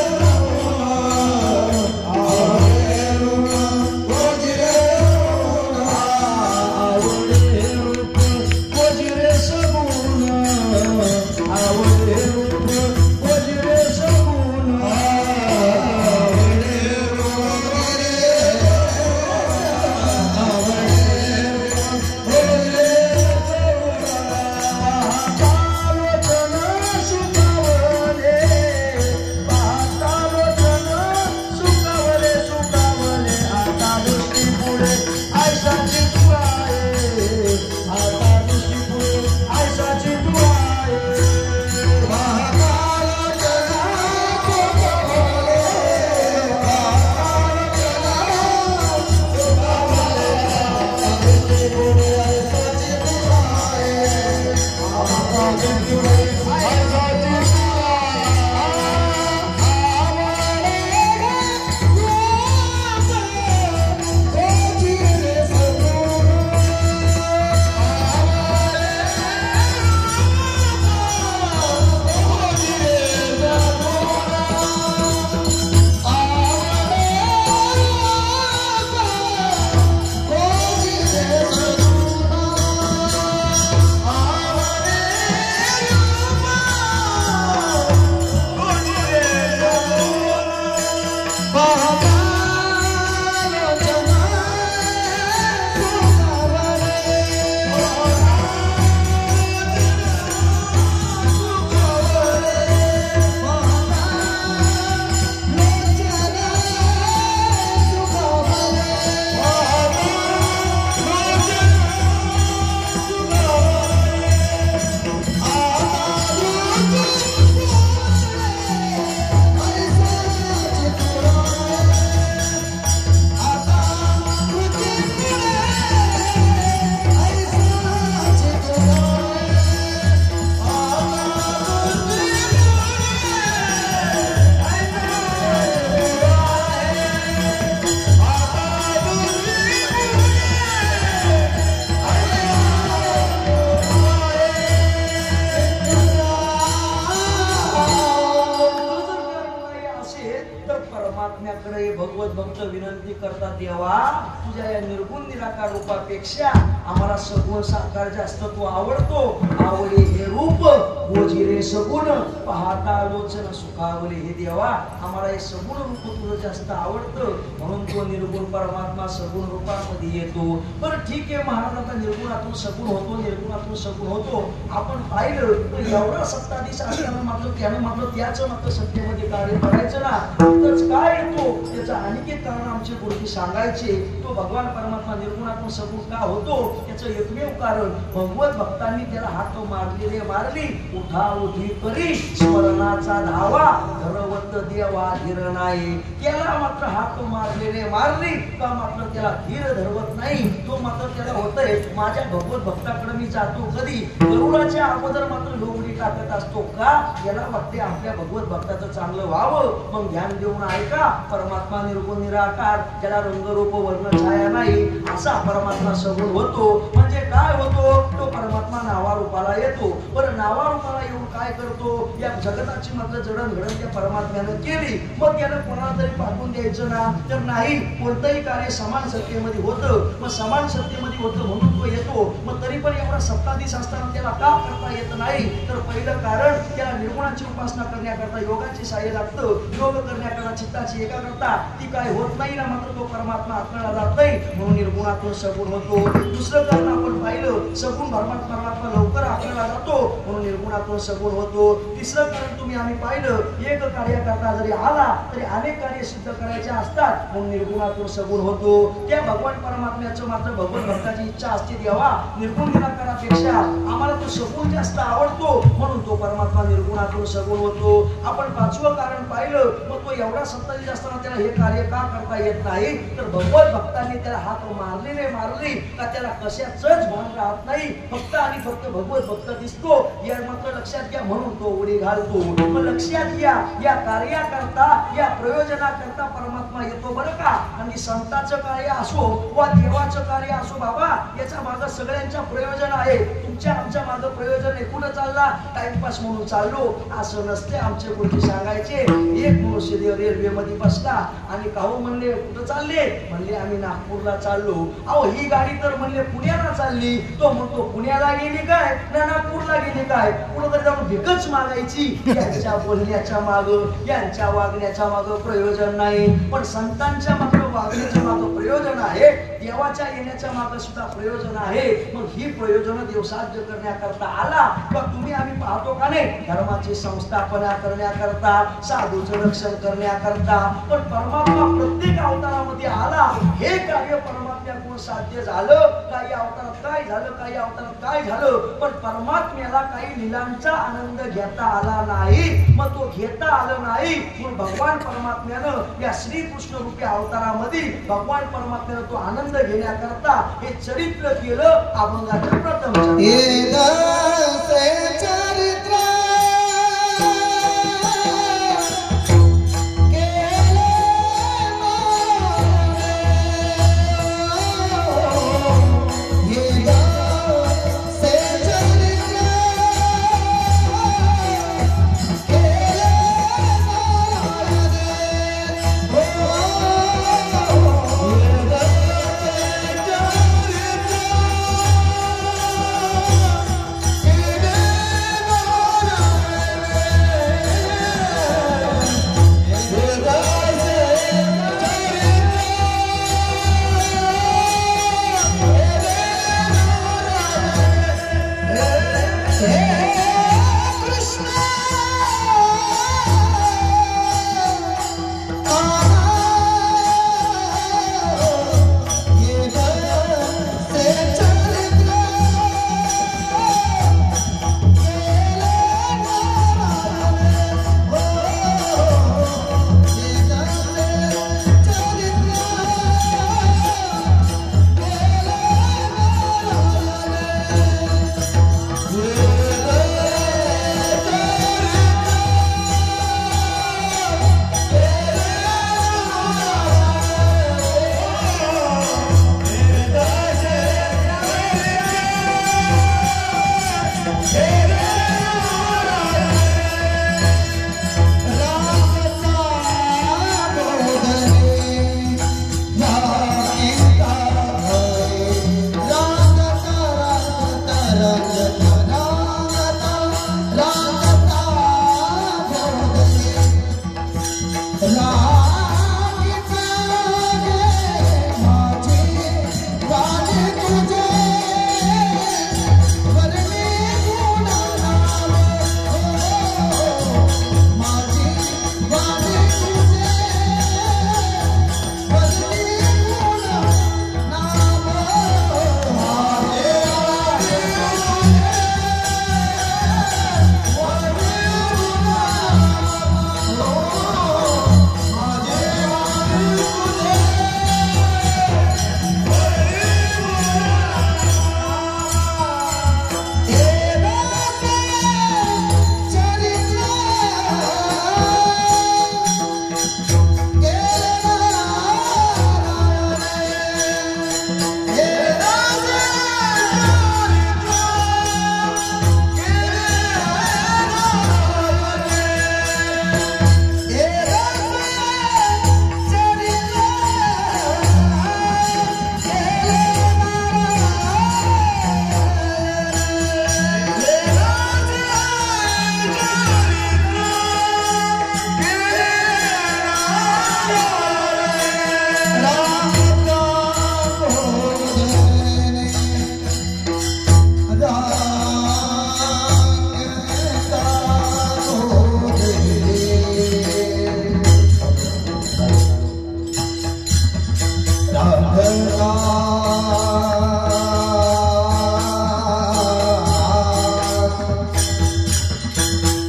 परमात्म्याकडे भगवत भक्त विनंती करतात, देवा तुझ्या या निर्गुण निराकार रूपापेक्षा आम्हाला सगुण साकार जास्त तो आवडतो. आवडे हे रूप गोजिरे सगुण पाहता लोचन सुखावले. हे देवा आम्हाला हे सगुण रूप तुझं जास्त आवडतं, म्हणून तो निर्गुण परमात्मा सगुण रूपामध्ये येतो. बरं ठीक आहे महाराज, आता निर्गुणातून सगुण होतो, निर्गुणातून सगुण होतो. आपण पाहिलं तर एवढा सत्ताधीश असताना मात्र त्यानं मात्र त्याचं मात्र सत्तेमध्ये कार्य करायचं ना. तरच काय येतो त्याचं आणखी कारण आमचे गुरुजी सांगायचे. तो भगवान परमात्मा निर्गुणातून सगुण का होतो याचं एकमेव कारण भगवत भक्तांनी त्याला हात मारलेले मारली. उठा उठी करी स्मरणाचा धावा धरवत देवा धीर नाही. त्याला मात्र हात मारलेले मारली का मात्र त्याला धीर धरवत नाही. तो मात्र त्याला होतंय माझ्या भगवत भक्ताकडे मी जातो कधी गरुडाच्या अगोदर मात्र लोंगडी टाकत असतो का. याला वाटते आपल्या भगवत भक्ताचं चांगलं व्हावं. मग ध्यान देऊन ऐका, परमात्मा निर्गुण निराकार, ज्याला रंगरूप वर्ण छाया नाही असा परमात्मा सगुण होतो. म्हणजे काय होतो, तो परमात्मा नावारूपाला येतो. बरं नावारूपाला येऊन काय करतो, या जगताची मात्र जडणघडण त्या परमात्म्यानं केली. मग त्यानं कोणाला तरी पाठवून द्यायचं ना, तर नाही. कोणतंही कार्य समान सत्तेमध्ये होतं, मग समान सत्तेमध्ये होतं म्हणून तो येतो. मग तरी पण एवढा सत्ताधीश असताना त्याला का करता येत नाही, तर पहिलं कारण त्याला निर्गुणाची उपासना करण्याकरता योगाची सहाय्य लागतं. योग करण्याकरता चित्ताची एकाग्रता ती काय होत नाही ना, मात्र तो परमात्मा आत्म्याला जात नाही म्हणून निर्गुणातून सगुण होतो. दुसरं कारण आपण पाहिलं, सगुण परमात्मा लवकर आपल्याला जातो म्हणून निर्गुणातून सगुण होतो. तिसरं कारण तुम्ही आम्ही पाहिलं, एक कार्य करता जरी आला तरी अनेक कार्य सिद्ध करायचे असतात म्हणून निर्गुणातून सगुण होतो. त्या भगवान परमात्म्याचं मात्र भगवत भक्ताची इच्छा असते, देवा निर्गुण निराकारापेक्षा आम्हाला तो सगुण जास्त आवडतो म्हणून तो परमात्मा निर्गुणातून सगुण होतो. आपण पाचवं कारण पाहिलं, मग तो एवढा सत्ताधीश असताना त्याला हे कार्य का करता येत नाही, तर भगवत भक्तांनी त्याला हात मारलेले मारली का त्याला कशाचंच भान राहत नाही. फक्त आणि फक्त भगवत भक्त दिसतो या मात्र लक्षात घ्या म्हणून तो उडी घालतो. मग लक्षात घ्या, या कार्याकरता या प्रयोजनाकरता परमात्मा येतो बरं का. आणि संतांचं कार्य असो वा देवाचं कार्य असो बाबा, याच्या मागं सगळ्यांचं प्रयोजन आहे. तुमच्या आमच्या मागं प्रयोजन आहे. कुठं चालला, टाइमपास म्हणून चाललो असं नसते. आमचे गुरुजी सांगायचे, एक मनुष्य रेल्वे मध्ये बसला आणि काहो म्हणले कुठं चालले, म्हणले आम्ही नागपूरला चाललो. अहो ही गाडी तर म्हणले पुण्याला चालली. तो म्हणतो पुण्याला गेली काय ना नागपूरला गेली काय, कुठं जाऊन भिकच मागायची. यांच्या बोलण्याच्या माग यांच्या वागण्याच्या माग प्रयोजन नाही, पण संतांच्या मात्र वागण्याच्या माग प्रयोजन आहे. देवाच्या येण्याच्या माग सुद्धा प्रयोजन आहे. मग ही प्रयोजन देव साध्य करण्याकरता आला किंवा तुम्ही आम्ही पाहतो का नाही, धर्माची संस्थापना करण्याकरता, साधूचं रक्षण करण्याकरता. पण परमात्मा प्रत्येक अवतारामध्ये आला. हे कार्य परमात्म्याकडून साध्य झालं. काही अवतारात काय झालं, काही अवतारात काय झालं, पण परमात्म्याला काही लीलांचा आनंद घेता आला नाही. मग तो घेता आलं नाही म्हणून भगवान परमात्म्यानं या श्रीकृष्ण रूपी अवतारामध्ये भगवान परमात्म्यानं तो आनंद घेण्याकरता हे चरित्र केलं. अभंगाचं प्रथम चरित्र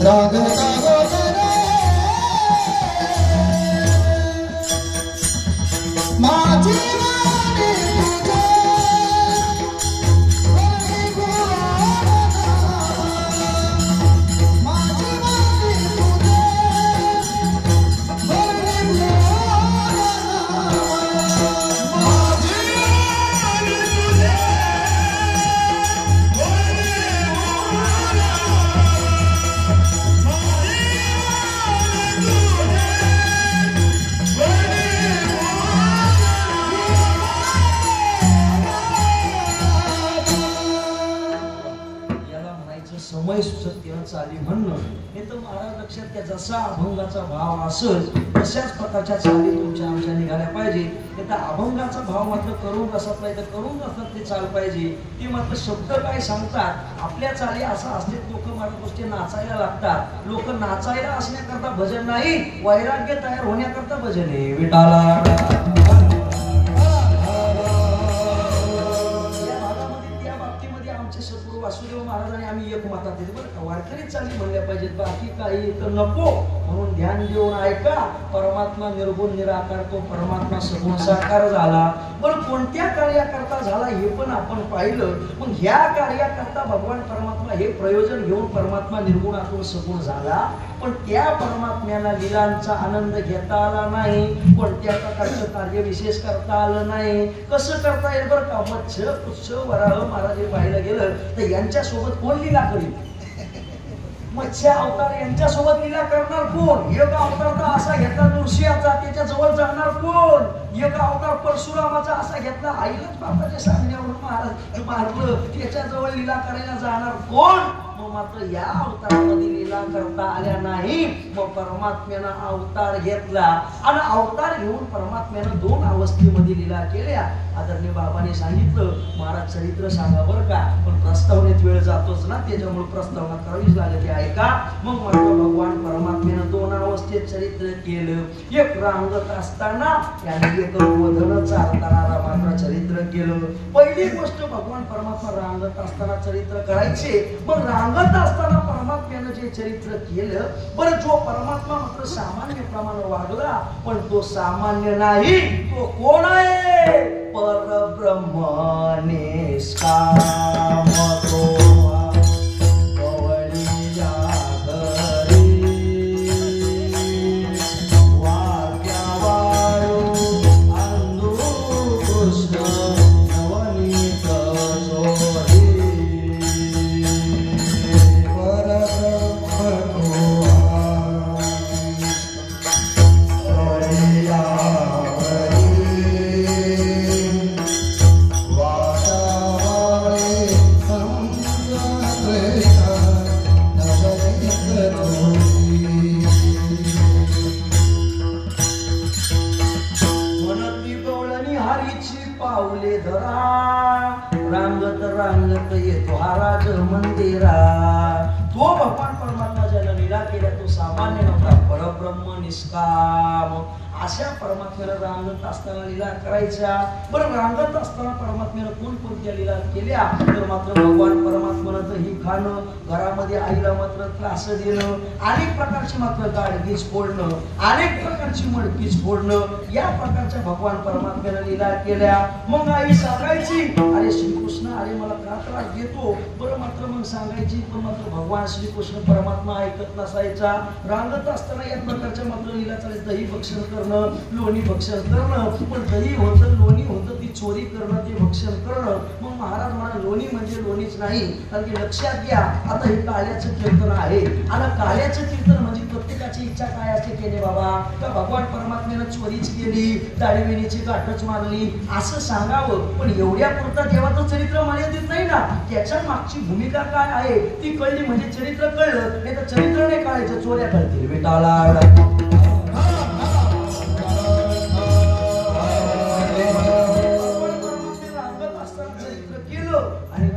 राग दामोदर माझी वाणी तुझे वरणी गुणाला माझी वाणी तुझे वरणी गुणाला माझी वाणी तुझे याला म्हणायचं समय सुचतेनं चाली म्हणणं. हे तर महाराज लक्षात घ्या, जसा अभंगाचा भाव असेल तशाच प्रकारच्या चाली तुमच्या आमच्या निघाल्या पाहिजे. तर अभंगाचा भाव मात्र करून रसात नाही तर करून रसातली चाल पाहिजे. ती मात्र शब्द काय सांगतात आपल्या चाली असं असते. लोक मला गोष्टी नाचायला लागतात. लोक नाचायला असण्याकरता भजन नाही, वैराग्य तयार होण्याकरता भजन आहे. विठाला सद्गुरू वासुदेव महाराजांनी आम्ही एक मतात दिले बरं का. वारकरी चाली म्हणल्या पाहिजेत, बाकी काही तर नको. म्हणून ध्यान देऊन ऐका. परमात्मा निर्गुण निराकार, तो परमात्मा सगुण साकार झाला. बरं कोणत्या कार्याकरता झाला हे पण आपण पाहिलं. मग ह्या कार्याकरता भगवान परमात्मा हे प्रयोजन घेऊन परमात्मा निर्गुणातून सगुण झाला. पण त्या परमात्म्याला लीलांचा आनंद घेता आला नाही. कोणत्या प्रकारचं कार्य विशेष करता आलं नाही. कसं करता येईल बरं का. मत्स्य पुच्छ वराह महाराज हे पाहिलं गेलं तर यांच्या सोबत कोण लीला करील. मत्स्य अवतार यांच्या सोबत लीला करणार कोण. एक अवतार तर असा घेतला नृसिंहाचा, त्याच्या जवळ जाणार कोण. एक अवतार परशुरामाचा असा घेतला, आईलाच बापाच्या सांगण्यावरून महाराज मारलं, त्याच्या जवळ लीला करायला जाणार कोण. मग मात्र या अवतारामध्ये लीला करता आल्या नाही. मग परमात्म्यानं अवतार घेतला आणि अवतार घेऊन परमात्म्यानं दोन अवस्थेमध्ये लीला केल्या. आदरणीय बाबांनी सांगितलं महाराज चरित्र सांगा बरं का, पण प्रस्तावनेत वेळ जातोच ना, त्याच्यामुळे प्रस्तावना करावीच लागते. ऐका मग मात्र भगवान परमात्म्यानं दोन अवस्थेत चरित्र केलं. एक रांगत असताना याने एक वधन चालताना मात्र चरित्र केलं. पहिली गोष्ट भगवान परमात्मा रांगत असताना चरित्र करायचे. मग रांगत असताना परमात्म्यानं जे चरित्र केलं, बरं जो परमात्मा मात्र सामान्य प्रमाणे वागला, पण तो सामान्य नाही. तो कोण आहे. परब्रह्म निष्काम तो पवळीया घरी वाक्यावाळू अंधू कृष्ण नवनीत जोडी पावले धरा रांगत रांगत येतो हा राज मंदिरा. तो भगवान परमात्मा ज्याला लीला केल्या तो सामान्य नव्हता. परब्रह्म निष्काम अशा परमात्म्याला रांगत असताना लीला करायच्या. बरं रांगत असताना परमात्म्यानं कोणकोणत्या लीला केल्या तर मात्र भगवान परमात्म्यानं दही खाणं, घरामध्ये आईला मात्र त्रास देणं, अनेक प्रकारची मात्र गाडगीच फोडणं, अनेक प्रकारची मडकीच फोडणं, या प्रकारच्या भगवान परमात्म्यानं लीला केल्या. मग आई सांगायची अरे श्रीकृष्ण अरे मला का त्रास देतो. बरं मात्र मग सांगायची, पण मात्र भगवान श्रीकृष्ण परमात्मा ऐकत नसायचा. रांगत असताना या प्रकारच्या मात्र लीला चालायचं. दही भक्षण करणं, लोणी भक्षण करणं, पण दही होतं लोणी होतं ती चोरी करणं, ते भक्षण करणं. मग महाराज म्हणा लोणी म्हणजे लोणीच नाही, कारण की लक्षात घ्या आता हे काल्याचं कीर्तन आहे आणि काल्याचं कीर्तन म्हणजे प्रत्येकाची इच्छा काय असते केले बाबा का भगवान परमात्म्यानं चोरीच केली, दाढीविणीची गाठच मारली असं सांगावं. पण एवढ्या पुरता देवाचं चरित्र मर्यादित नाही ना. त्याच्या मागची भूमिका काय आहे ती कळली म्हणजे चरित्र कळलं, नाही तर चरित्र नाही कळायचं चोऱ्या कळतील. विटाला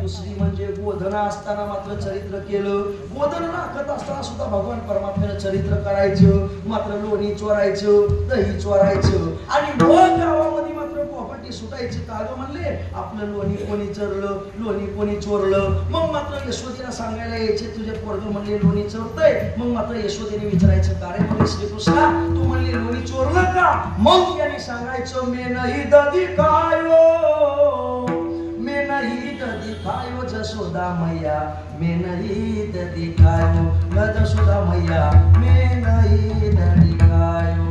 दुसरी म्हणजे गोधना असताना मात्र चरित्र केलं. गोधन राखत असताना सुद्धा भगवान परमात्म्यानं चरित्र करायचं. मात्र लोणी चोरायचं, दही चोरायचं आणि मग गावामध्ये मात्र प्रॉपर्टी लोणी सुटायचे का ग म्हणले. आपलं लोणी कोणी चरलं, लोणी कोणी चोरलं. मग मात्र यशोदेला सांगायला यायचे तुझे पोरग म्हणले लोणी चोरतय. मग मात्र यशोदेने विचारायचं का रे म्हणले श्रीकृष्णा तू म्हणले लोणी चोरलं का. मग याने सांगायचं मे नाही दधी खायो, मे नाही दधी खायो जसोदा मैया, मे नाही दधी खायो न जसोदा मैया, मे नाही दधी खायो.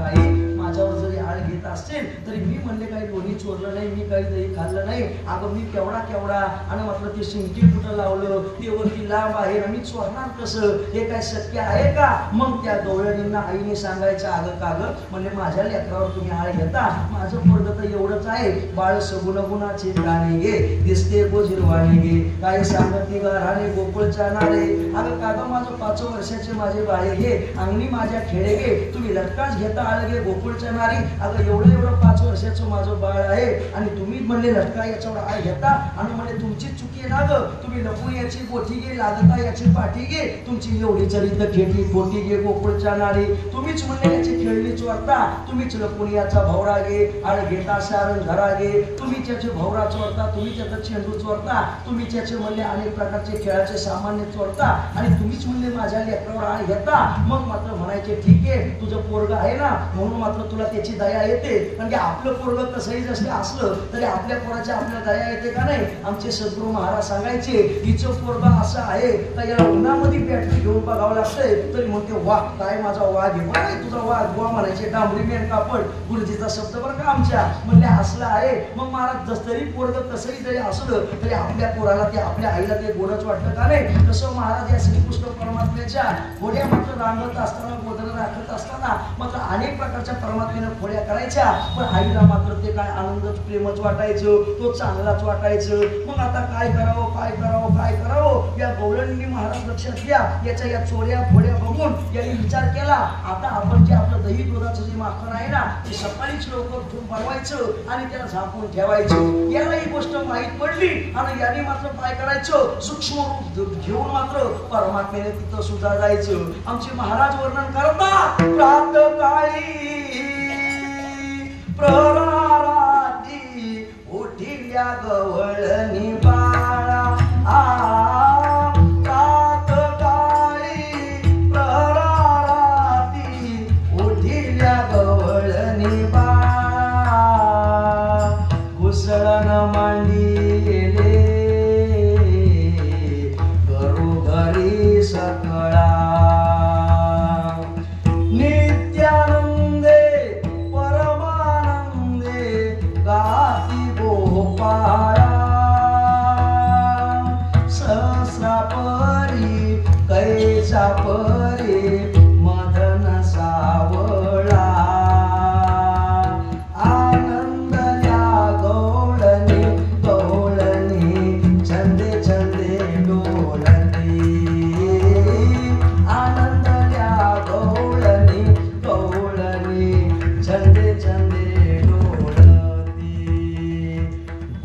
आई माझ्यावर जरी आळ घेत असेल तरी मी म्हणले काही लोणी चोरलं नाही, मी काही दही खाल्लं नाही. अगं मी केवढा केवढा आणि मात्र ते शिंकी कुठं लावलं ते वरती लांब आहे आणि चोरणार कसं, हे काय शक्य आहे का. मग त्या गवळणींना आईने सांगायचं अगं का ग म्हणले माझ्या लेकरावर तुम्ही आळ घेता, माझं पोरग तर एवढंच आहे. बाळ सगुण गुणाचे गाणे गे, दिसते गोजिरवाणी गे, काय सांगते गाराने गोकुळच्या नारे. अगं का ग माझं 5 वर्षाचे माझे बाळे घे, अंगणी माझ्या खेडे गे, तुम्ही लटकाच घेता आळ गे गोकुळच्या नारी. अगं एवढं एवढं 5 वर्षाचं माझं बाळ आहे आणि तुम्ही म्हणले लटका याच्यावर आळ घेता आणि म्हणले तुमची चुकी आहे ना ग, तुम्ही लपून याची बोठी घे, लागता याची पाठी घे, तुमची एवढी चरित खेटी खोटी घे गोकुळच्या नारी. तुम्हीच म्हणले याची खेळणी चोरता, तुम्हीच लपून याचा भवरा घे, आळ घेता सारण घरा घे, तुम्ही त्याचे भवरा चोरता, तुम्ही त्याचा चेंडू चोरता, तुम्ही त्याचे म्हणले अनेक प्रकारचे खेळाचे सामान्य चोरता आणि तुम्हीच म्हणले माझ्या लेकरावर आळ घेता. मग मात्र म्हणायचे ठीक आहे तुझं पोरग आहे ना म्हणून मात्र तुला त्याची दया येते. कारण की आपलं पोरग कसंही जसं असलं तरी आपल्या पोराची आपल्याला दया येते का नाही. आमचे सद्गुरू महाराज सांगायचे हिचं पोरग असं आहे तर याला उन्हामध्ये बॅटरी घेऊन बघावं लागतंय तरी म्हणते वा काय माझा वाघ आहे, बरं तुझा वाघ बुवा म्हणायचे. डांबरी मेन कापड गुरुजीचा शब्द बरं का आमच्या म्हणजे असला आहे. मग महाराज जस तरी पोरग कसंही जरी असलं तरी आपल्या पोराला ते आपल्या आईला ते गोडच वाटलं का नाही. तसं महाराज या श्रीकृष्ण परमात्म्याच्या घोड्या मात्र रांगत असताना गोदर राखत असताना मात्र अनेक प्रकारच्या परमात्म्यानं खोड्या करायच्या पण आईला मात्र ते काय आनंदच प्रेमच वाटायचं, तो चांगलाच वाटायचं. मग आता काय करावं काय करावं काय करावं या गवळणींनी महाराज लक्षात घ्या याच्या या चोऱ्या खोड्या बघून यांनी विचार केला आता आपण जे आपलं दही दुधाचं जे माखन आहे ना ते सकाळीच लवकर धुवून बनवायचं आणि त्याला झाकून ठेवायचं. याला ही गोष्ट माहीत पडली आणि याने मात्र काय करायचं सूक्ष्म रूप घेऊन मात्र परमात्म्याने तिथं सुद्धा जायचं. आमचे महाराज वर्णन करतात प्रातःकाळी प्रहराती उठिल्या गवळणी बाळा. प्रातःकाळी प्रहराती उठिल्या गवळणी बाळा. कुसळण मांडिले घरोघरी सकळा. नित्यानंदे परमानंदे गाती गोपाळा. सहस्रा परी कैसा परी मदन सावळा. आनंदल्या गवळणी गवळणी छंदे छंदे डोलती. आनंदल्या गवळणी गवळणी छंदे छंदे डोलती.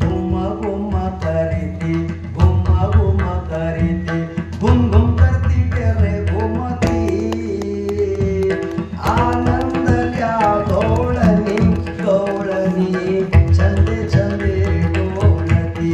घुम घुम करीती घुम घुम करीती घुम घुम करती रे घुमती. आनंदल्या गवळणी गवळणी छंदे छंदे डोलती.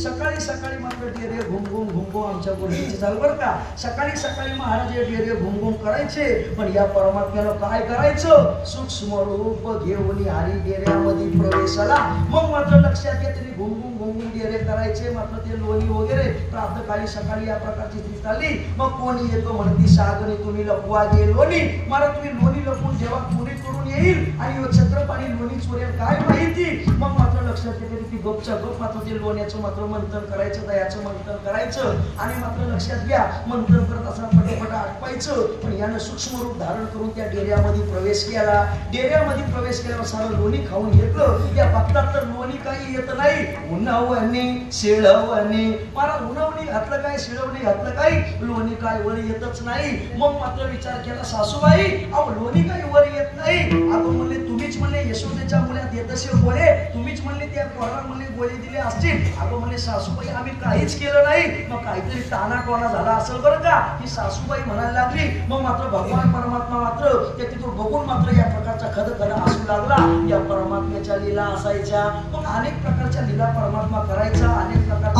सकाळी सकाळी मात्र डेरे घुम घुम घुम घुम आमच्या गोष्टीची झालं बरं का. सकाळी सकाळी महाराज हे डेरे घुम घुम करायचे पण या परमात्म्याला काय करायचं सूक्ष्म रूप घेऊन हरी डेऱ्यामध्ये प्रवेशाला. मग मात्र लक्षात घ्या त्यांनी घुम घुम घुम घुम डेरे करायचे मात्र ते लोणी वगैरे प्रातःकाळी सकाळी या प्रकारची स्थिती झाली. मग कोणी येतो म्हणती सागरी तुम्ही लपवा गे लोणी. मला तुम्ही लोणी लपवून ठेवा कोणी करून येईल आणि छत्रपाणी लोणी चोरेल काय माहिती. मग मात्र लक्षात घेतली ती गपच्या गप मात्र ते लोण्याचं मात्र मंथन करायचं दयाचं मंथन करायचं आणि मात्र लक्षात घ्या मंथन करत असताना पटापट आटवायचं. पण यानं सूक्ष्म रूप धारण करून त्या डेऱ्यामध्ये प्रवेश केला. डेऱ्यामध्ये प्रवेश केल्यावर सारं लोणी खाऊन घेतलं. या बघतात तर लोणी काही येत नाही. उन्हावणी शिळवणी मला उन्हावणी घातलं काय शिळवणी घातलं काय लोणी काय वर येतच नाही. मग मात्र विचार केला सासूबाई अहो लोणी काही वर येत नाही. अगं म्हणले तुम्ही तुम्हीच म्हणले यशोदेच्या मुलात येत असेल गोळे, तुम्हीच म्हणले त्या पोराला म्हणले गोळे दिले असतील. अगं म्हणले सासूबाई आम्ही काहीच केलं नाही. मग काहीतरी तानाटोना झाला असेल बरं का. ही सासूबाई म्हणायला लागली. मग मात्र भगवान परमात्मा मात्र त्या तिथून बघून मात्र या प्रकारचा खदखदा असू लागला. या परमात्म्याच्या लीला असायच्या. मग अनेक प्रकारच्या लीला परमात्मा करायचा. अनेक प्रकारच्या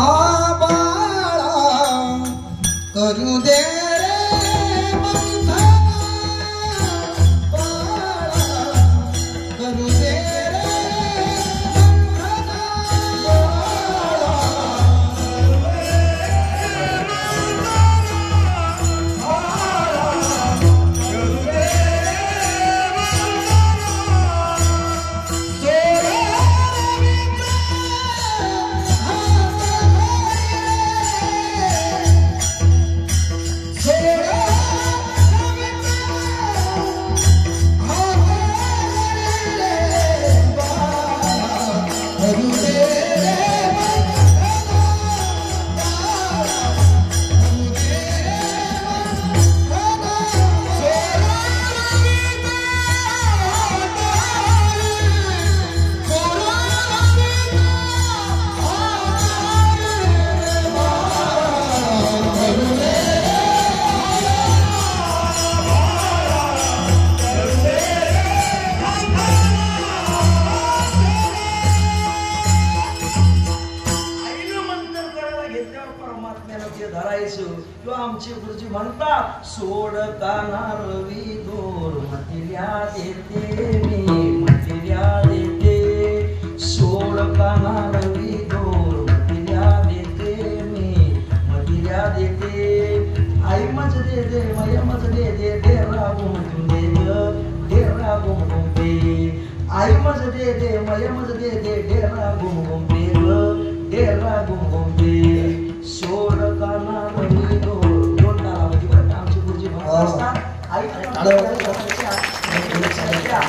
करू दे रे मंथना, बाळा करू दे रे मंथना, आमचे गुरुजी म्हणतात सोड कानार विदोर मतिल्या देते मी मतिल्या देते. सोड कानार विदोर मतिल्या देते मी मतिल्या देते. आई मज दे दे मय मज दे दे दे रागुम दे दे रागुम दे. आई मज दे दे मय मज दे दे दे रागुम दे रागुम दे. सोड कानार विदोर आई लक्षात घ्या.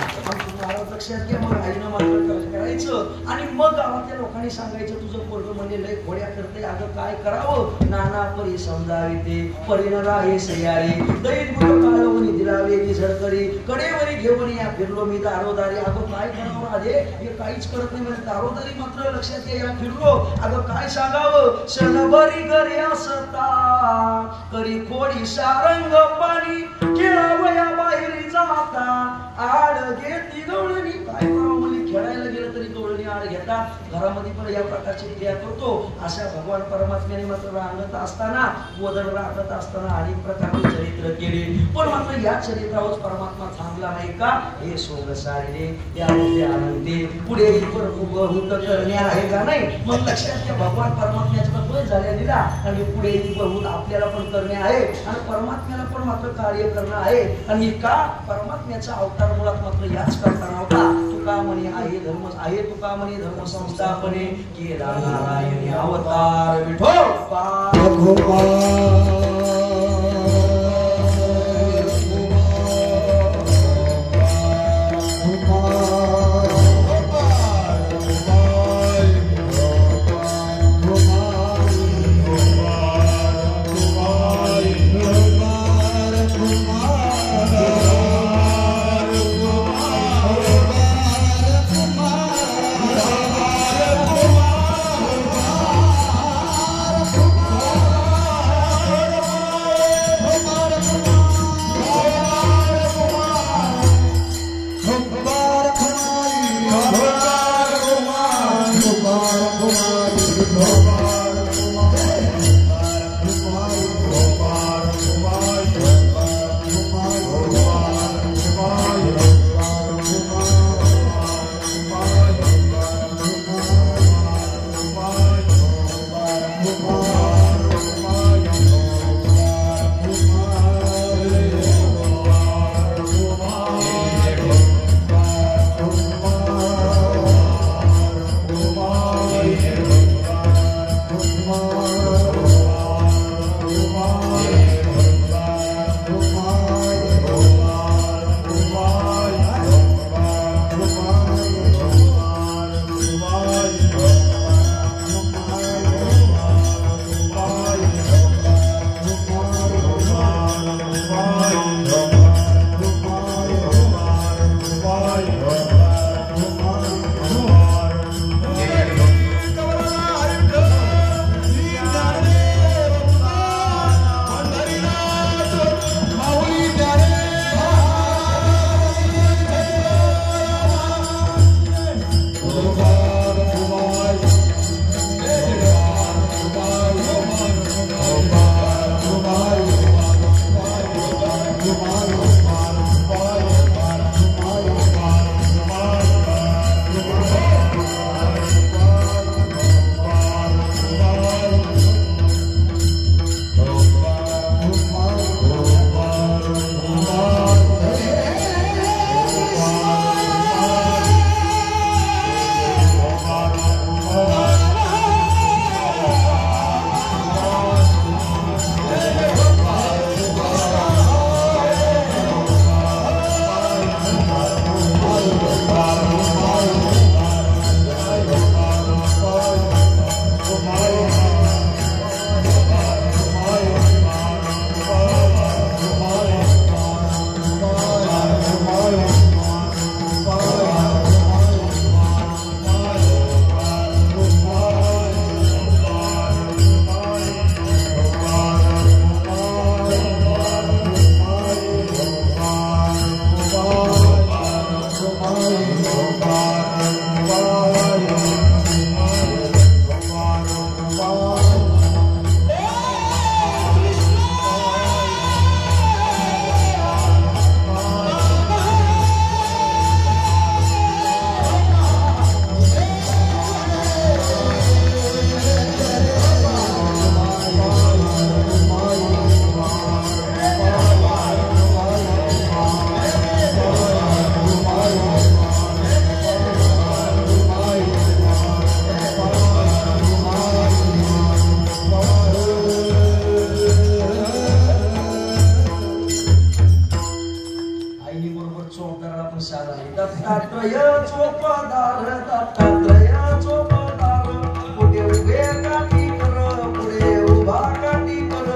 मग आईनं मात्र करायचं आणि मग गावातल्या लोकांनी सांगायचं तुझं पोरगं म्हणजे लय खोड्या करते. अगं काय करावं. नाना परी समजावी ते परीन राहे सयाळी दैत गुरु काळवणी दिलावे की झरकरी कडेवरी घेऊन या फिरलो मी दारोदारी. अगं काय करावं आधे हे काहीच करत नाही म्हणजे दारोदारी मात्र लक्षात घ्या या फिरलो. अगं काय सांगावं. शनभरी घरी असता करी खोडी सारंग पाणी खेळावया बाहेर जाता आड घेती गवळणी. काय करावं म्हणजे खेळायला गेलं तरी गवळणी आड घेतात. घरामध्ये पण या प्रकारची क्रिया करतो. अशा भगवान परमात्म्याने मात्र रांगत असताना वदन राखत असताना अनेक प्रकारचे चरित्र केले. पण मात्र या चरित्रावर परमात्मा थांबला नाही का. हे सोंग सारे यामध्ये आनंदी पुढे बहुत करणे आहे का नाही. मग लक्षात घ्या भगवान परमात्म्याचा बळ झाल्या दिला आणि पुढे बहुत आपल्याला पण करणे आहे आणि परमात्म्याला पण मात्र कार्य करणं आहे. आणि का परमात्म्याचा अवतार मुळात मात्र याच करता नव्हता. तुका म्हणे आहे धर्म आहे तुका म्हणे धर्म संस्थापने केला नारायणी अवतार विठोबा. चोपदार दत्तात्रय चोपदार पुढे उभे काठी कर पुढे उभा काठी कर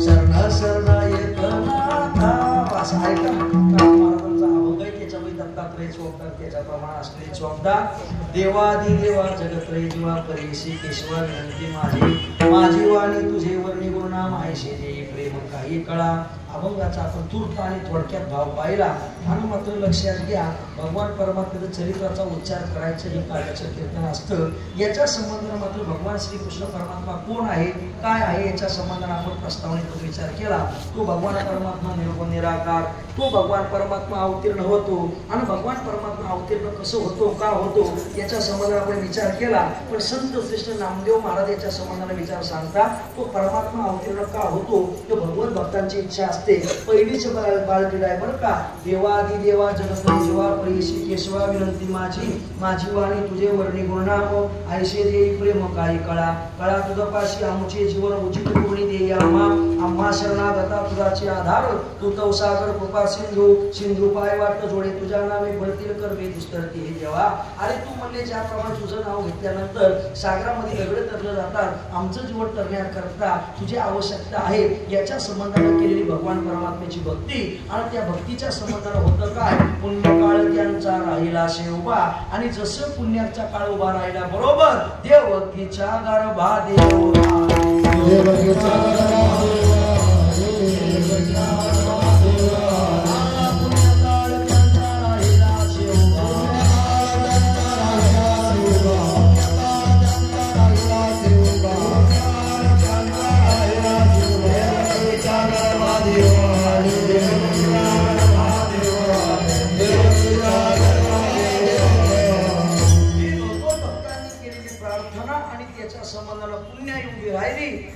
शरण शरण एकनाथा असं आहे का महाराजांचा अभंग आहे त्याच्यामध्ये दत्तात्रय चोपदार त्याच्याप्रमाणे असले चोपदार देवादी देवा जगत्रय जीवा परेशी केशवा विनंती माझी वाणी तुझे वर्णी गुरुनाम आहेशे देई प्रेम काही कळा अभंगाचा आपण तूर्त आणि थोडक्यात भाव पाहिला आणि मात्र लक्षात घ्या भगवान परमात्म्याच्या चरित्राचा उच्चार करायचं हे काव्याचं कीर्तन असतं याच्या संबंधाने मात्र भगवान श्रीकृष्ण परमात्मा कोण आहे काय आहे याच्या संबंधाने आपण प्रस्तावनेत विचार केला तो भगवान परमात्मा निर्गुण निराकार तो भगवान परमात्मा अवतीर्ण होतो आणि भगवान परमात्मा अवतीर्ण कसं होतो का होतो याच्या संबंधाने आपण विचार केला पण संत श्रेष्ठ नामदेव महाराज याच्या संबंधाने विचार सांगता तो परमात्मा अवतीर्ण का होतो तो भगवत भक्तांची इच्छा असते पहिलीच बाळगीड आहे बरं का देवादी देवा जगत्रय जीवा परेशी केशवा विनंती माझी वाणी तुझे वर्णी गुणनाम आयशे देई प्रेम काही कळा कळा तुझा पाशी आमचे जीवन उचित गुणी देई आम्हा शरणागता तुझाचे आधार तू तव सागर कृपा सिंधू पाय वाट जोडे तुझ्या नावे बळतील कर वे दुस्तरती हे देवा अरे तू म्हणले ज्याप्रमाणे तुझं नाव घेतल्यानंतर सागरामध्ये दगड तरलं जातात आमचं जीवन तरण्याकरता तुझी आवश्यकता आहे याच्या संबंधाने केलेली भगवान परमात्म्याची भक्ती आणि त्या भक्तीच्या संबंधाने होतं काय पुण्यकाळ त्यांचा राहिला शेवबा आणि जसं पुण्याचा काळ उभा राहिला बरोबर देवकीच्या गर्भा देवकीच्या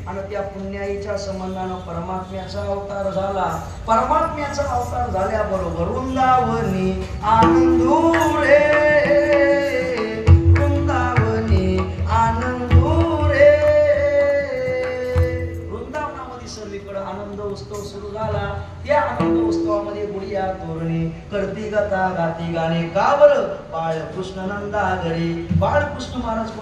आणि त्या पुण्याईच्या संबंधानं परमात्म्याचा अवतार झाला परमात्म्याचा अवतार झाल्याबरोबर वृंदावनी आनंदू रे वृंदावनी आनंदू रे वृंदावनामध्ये सर्वीकडे आनंद उत्सव सुरू झाला त्या आनंद उत्सवामध्ये गुडिया तोरणे करती गता गाती गाणे का बरं बाळकृष्ण नंदा घरी बाळकृष्ण महाराज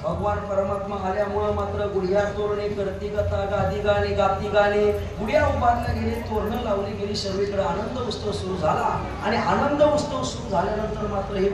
भगवान परमात्मा आल्यामुळे मात्र गुढिया तोरणे करती कथा गादी गाणी गाती गाणी गुढिया उभारल्या गेली तोरणं लावली गेली सर्वीकडे आनंद उत्सव सुरू झाला आणि आनंद उत्सव सुरू झाल्यानंतर मात्र हे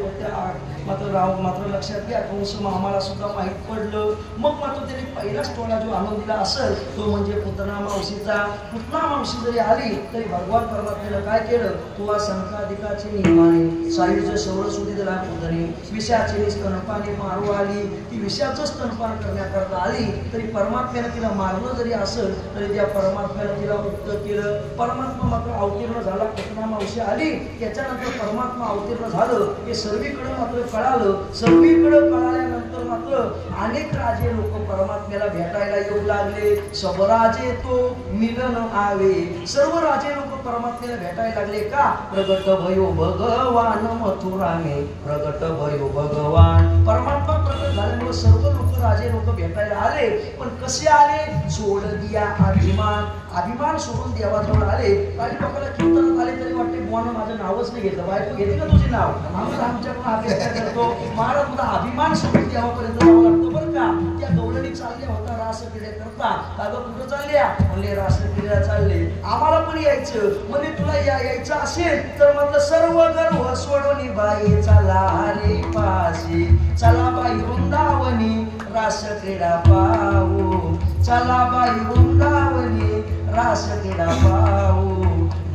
मात्र लक्षात घ्या कंस आम्हाला सुद्धा माहीत पडलं मग मात्र त्यांनी पहिलाच टोळा जो आणून दिला असेल तो म्हणजे पुतना मावशीचा पुतना मावशी जरी आली तरी भगवान परमात्म्याने काय केलं तुला संकाधिकाची नियमाने सायुज सवळ सुधी दिला पुतणी विषाची स्तनपाने मारू आली ती विषाचं स्तनपान करण्याकरता आली तरी परमात्म्याने तिला मारलं जरी असेल तरी त्या परमात्म्याने तिला मुक्त केलं परमात्मा मात्र अवतीर्ण झाला पुतना मावशी आली त्याच्यानंतर परमात्मा अवतीर्ण झालं हे सर्वीकडे मात्र कळालं सर्वीकडे कळाल्यानंतर तर मात्र अनेक राजे लोक परमात्म्याला भेटायला येऊ लागले. सब राजे तो मिलन आवे. सर्व राजे लोक परमात्म्याला भेटायला लागले का? प्रगट भयो भगवान मथुरामे. प्रगट भयो भगवान. परमात्मा प्रगट झाल्यामुळे सर्व लोक राजे लोक भेटायला आले. पण कसे आले? सोड दिया अभिमान. अभिमान सोडून देवाजवळ आले. काही लोकांना कीर्तनात आले तरी वाटते बुवानं माझं नावच नाही घेतलं. बायको घेते का तुझे नाव? आम्हाला आमच्याकडून अपेक्षा करतो. महाराज तुझा अभिमान सोडून देवापर्यंत जावं लागतं बरं का. त्या गवळणी चालल्या होता रासक्रीडा करता. कागद कुठं चालल्या? म्हणले रासक्रीडा चालले. आम्हाला पण यायचं. म्हणजे तुला यायचं असेल तर म्हटलं सर्व गर्व सोडून बाई चला रे पाशी. चला बाई वृंदावनी रासक्रीडा पाहू. चला बाई वृंदावनी रासक्रीडा पाहू.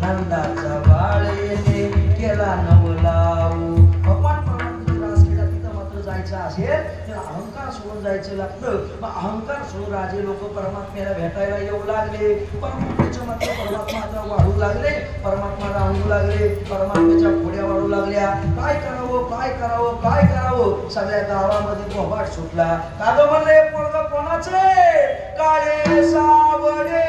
नंदाचा बाळेने केला नवलाऊ. भगवान परमात्म्याची रासक्रीडा तिथं मात्र जायचं असेल तर अहंकार सोडून जायचं लागतं. मग अहंकार सोडून राजे लोक परमात्म्याला भेटायला येऊ लागले. परमात्म्याच्या मात्र परमात्मा आता वाढू लागले. परमात्मा राहू लागले. परमात्म्याच्या पुढ्या वाढू लागल्या. काय करावं काय करावं काय करावं? सगळ्या गावामध्ये बोबाट सुटला. काग म्हणले पोरग कोणाचे? काळे सावळे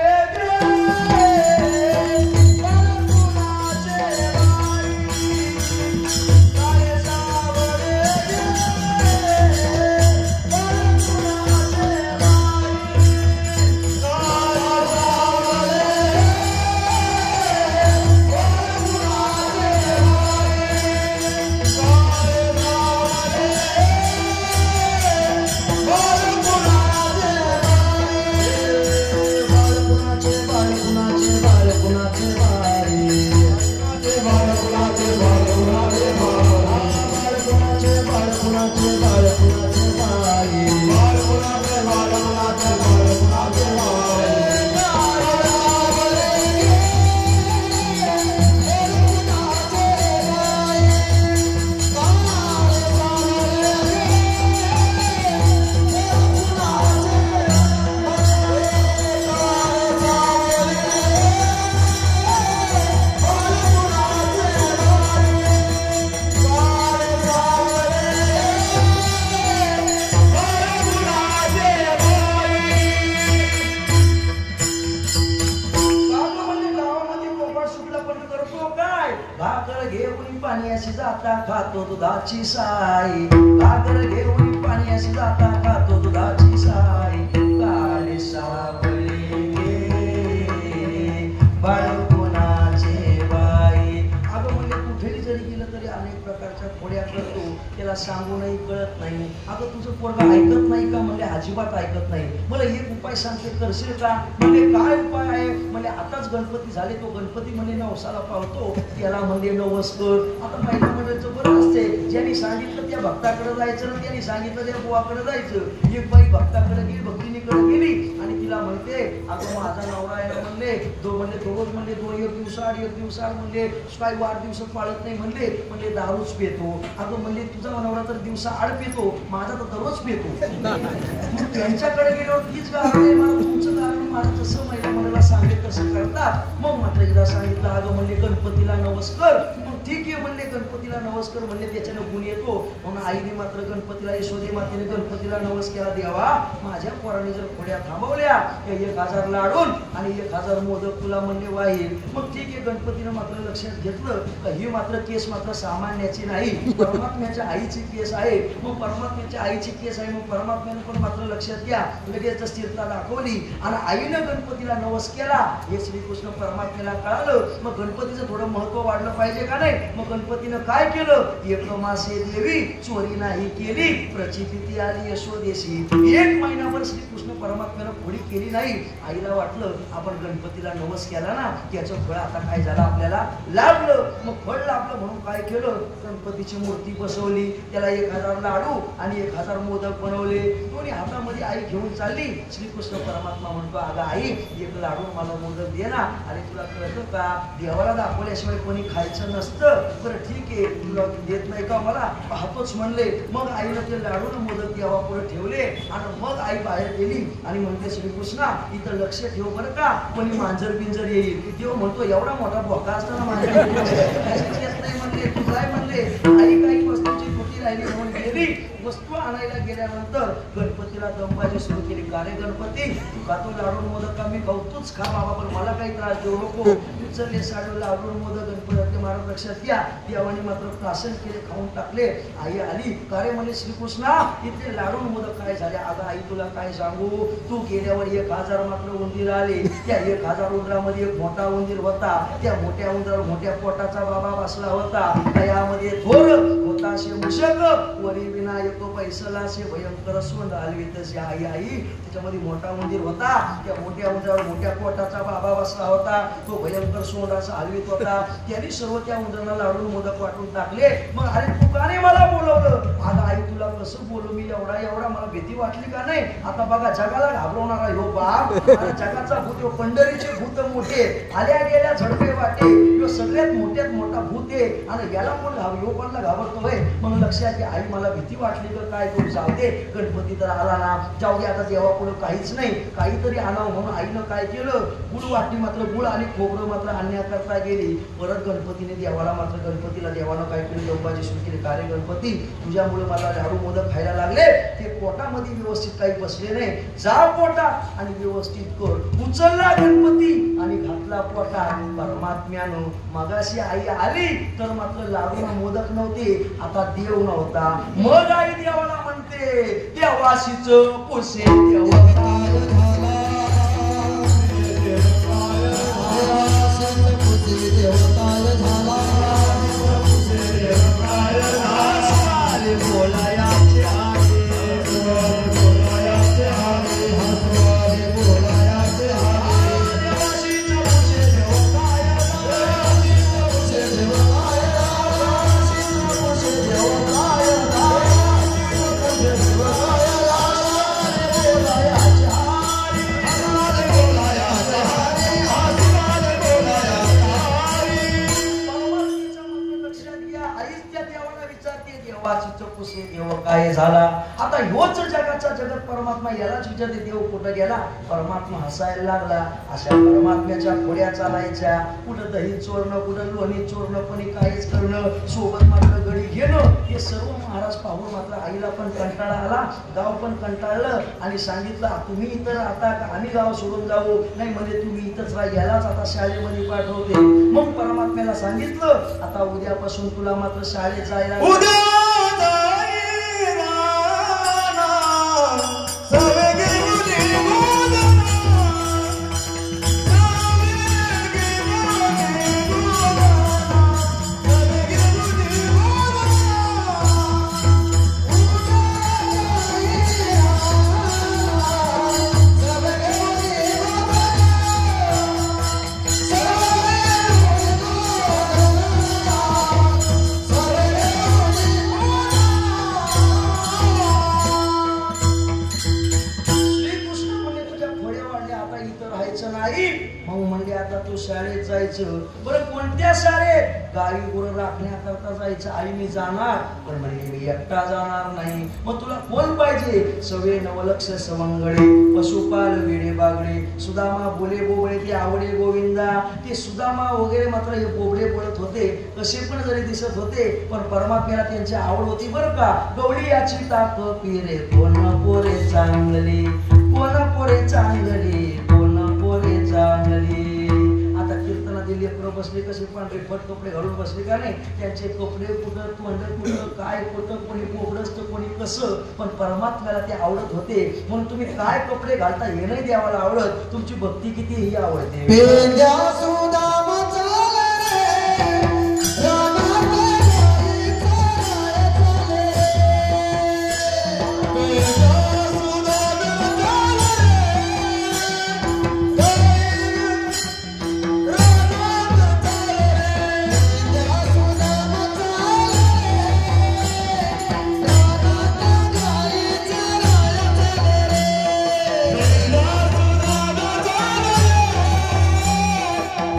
खातो दुधाची साई. घागर घेऊन पाण्याशी जाता खातो दुधाची साई. काळे सावळे बाळ कोणाचे बाई. अगं म्हणजे कुठेही जरी गेलं तरी अनेक प्रकारच्या खोड्या करतो. त्याला सांगूनही कळत नाही. अगं तुझं पोरगा ऐकत नाही का? म्हणजे अजिबात ऐकत नाही. मला एक उपाय सांगते करशील का? म्हणजे काय उपाय आहे? म्हणजे आताच गणपती झाले. तो गणपती म्हणजे नवसाला पावतो. त्याला म्हणजे नवस कर. आता पहिल्या मंडळीचं बरं असते. ज्यांनी सांगितलं त्या भक्ताकडे जायचं आणि त्यांनी सांगितलं त्या बुवाकडे जायचं. एक बाई भक्ताकडे गेली, भक्तिनीकडे गेली आणि तिला म्हणते अगं माझा नवरा आहे ना म्हणले. रोज म्हणले एक दिवसाआड म्हणले काय वाढदिवस पाळत नाही म्हणले दारूच पितो. अगं म्हणले तुझा नवरा तर दिवसा आड पितो, माझा तर दररोज पितो. त्यांच्याकडे गेल्यावर तीच कारण आहे. मला तुमचं कारण माझं तसं महिला मुलाला सांगेल तसं करतात. मग मात्र एकदा सांगितलं अगं म्हणले गणपतीला नमस्कार. मग ठीक आहे म्हणले गणपतीला नमस्कार म्हणले त्याच्यानं गुण येतो. म्हणून आईने मात्र गणपतीला यशोदे मातेने गणपतीला नमस्कार द्यावा. माझ्या पोराने जर खोड्या थांबवल्या 1000 लाडून आणि 1000 मोदक तुला म्हणले वाईल. मग ठीक आहे गणपतीनं मात्र लक्षात घेतलं का ही मात्र केस मात्र सामान्याची नाही, परमात्म्याच्या आईची केस आहे. मग परमात्म्याच्या आईची केस आहे. मग परमात्म्याने पण मात्र लक्षात घ्या लगेच स्थिरता दाखवली आणि आईनं गणपतीला नवस केला. हे श्रीकृष्ण परमात्म्याला कळालं. मग गणपतीचं थोडं महत्व वाढलं पाहिजे का नाही? मग गणपतीनं काय केलं? एक मासे देवी चोरी नाही केली, प्रचिती आली यशोदेशी. 1 महिनाभर श्रीकृष्ण परमात्म्यानं खोडी केली नाही. आईला वाटलं आपण गणपतीला नवस केला ना त्याचं फळ आता काय झालं आपल्याला लाभलं. मग फळ लाभलं म्हणून काय केलं? गणपतीची मूर्ती बसवली. त्याला 1000 लाडू आणि 1000 मोदक बनवले. दोन्ही हातामध्ये आई घेऊन चालली. श्रीकृष्ण परमात्मा म्हणतो अगं आई एक लाडू मला मोदक दे ना. आणि तुला कळतं का देवाला दाखवल्याशिवाय कोणी खायचं नसतं. बरं ठीक आहे तुला देत नाही का मला? पाहतोच म्हणले. मग आईनं ते लाडू मोदक देवा पुढे ठेवले आणि मग आई बाहेर गेली आणि म्हणते श्रीकृष्णा इथं लक्ष ठेव बरं का कोणी मांजर बिंजर येईल. देव म्हणतो एवढा मोठा भोका असताना मांजर येत नाही म्हणले. तू काय म्हणले? आई काही वस्तूची खोटी राहिली म्हणून गेली गेली. वस्तू आणायला गेल्यानंतर गणपतीला दमबाजी सुरू केली. का रे गणपती, तू खातो लाडू मोदक का? मी खाऊ, तूच खा बाबा, पण मला काही त्रास देऊ नको. उचलले साडू लाडू मोदक गणपती महाराज लक्षात घ्या. देवाने मात्र प्राशन केले, खाऊन टाकले. आई आली, का रे म्हणे श्रीकृष्णा, इथे लाडू मोदक काय झाले? अगं आई तुला काय सांगू, तू गेल्यावर 1000 मात्र उंदीर आले. त्या 1000 उंदरामध्ये एक मोठा उंदीर होता. त्या मोठ्या उंदरावर मोठ्या पोटाचा बाबा बसला होता. त्यामध्ये थोर होता शे मुशक, वरी विना येतो पैसला शे भयंकर सोंड आलवी तसे. आई आई त्याच्यामध्ये मोठा उंदीर होता. त्या मोठ्या उंदरावर मोठ्या पोटाचा बाबा बसला होता. तो भयंकर सोंड असा हलवीत होता. त्यांनी सर्व त्या उंदरांना लाडू मोदक वाटून टाकले. मग अरे तू का नाही मला बोलवलं? अगं आई तुला कसं बोलू मी, एवढा मला भीती वाटली का नाही? आता बघा जगाला घाबरवणारा ह्यो बाप, जगाचा भूत, ह्यो पंढरीचे भूत मोठे आल्या गेल्या झडपे वाटे, ह्यो सगळ्यात मोठ्यात मोठा भूत आहे. आणि याला कोण ह्यो कोणला घाबरतो होय? मग लक्षात घ्या, आई मला भीती वाटली तर काय करू, जाऊ दे, गणपती तर आला ना, जाऊ दे, आता देवा पुढे काहीच नाही, काहीतरी आणावं म्हणून आईनं काय केलं, गुळ वाटली. मात्र गुळ आणि खोबरं मात्र आणण्याकरता गेली. परत गणपतीने देवाला मात्र गणपतीला देवानं काय केलं, दमबाजी सुरू केली. का रे गणपती, तुझ्यामुळे मला लाडू मोदक खायला लागले, ते पोटामध्ये व्यवस्थित काही बसले नाही, जा पोटात आणि व्यवस्थित कर. उचलला गणपती आणि घातला पोटात. परमात्म्यानं मगाशी आई आली तर मात्र लाडू मोदक नव्हते, आता देव नव्हता. मग आई देवाला म्हणते, देवाशीच पुसे देवा काय झाला. आता ह्योच जगाचा जगत परमात्मा, यालाच विचारते देव कुठं गेला. परमात्मा हसायला लागला. अशा परमात्म्याच्या खोड्या चालायच्या, कुठं दही चोरणं, कुठं लोणी चोरणं, कोणी काहीच करणं, सोबत मात्र गडी घेणं, हे सर्व महाराज पाहून मात्र आईला पण कंटाळा आला, गाव पण कंटाळलं आणि सांगितलं, तुम्ही इतर आता आम्ही गाव सोडून जाऊ नाही, म्हणजे तुम्ही इथंच राहा, यालाच आता शाळेमध्ये पाठवते. मग परमात्म्याला सांगितलं, आता उद्यापासून तुला मात्र शाळेत जायला शाळेत जायचं. बरं कोणत्या शाळेत? गाई गुरं राखण्याकरता जायचं. आई मी जाणार, पण म्हणजे मी एकटा जाणार नाही. मग तुला कोण पाहिजे? सवे नवलक्ष सवंगडे, पशुपाल वेडे बागडे, सुदामा बोले बोबळे ते आवडे गोविंदा. ते सुदामा वगैरे मात्र हे बोबडे बोलत होते, कसे पण जरी दिसत होते, पण परमात्म्याला त्यांची आवड होती बरं का. गवळी याची ताक पिरे, कोण पोरे चांगले, कोण पोरे चांगले, कोण पोरे चांगले. लेकरं बसले कसे पांढरे फट कपडे घालून बसले का नाही, त्यांचे कपडे कुठं तोंड कुठं काय कुठं, कोणी कोबडं असतं कोणी कसं, पण परमात्म्याला ते आवडत होते. म्हणून तुम्ही काय कपडे घालता हे नाही देवाला आवडत, तुमची भक्ती किती ही आवडते.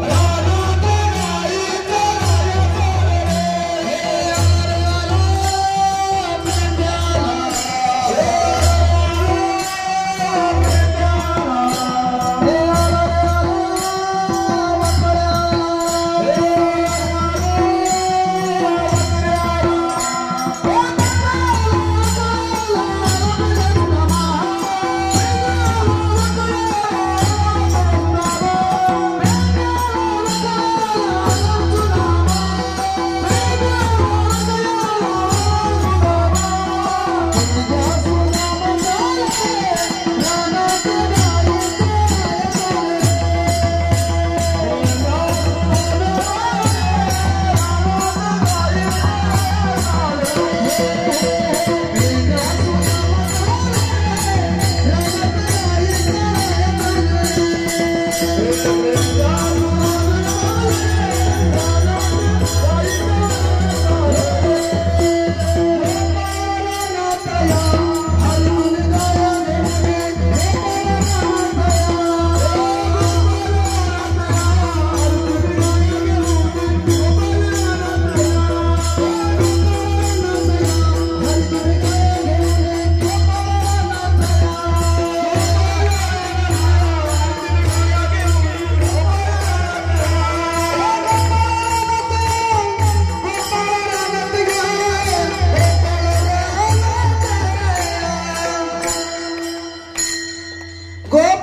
Oh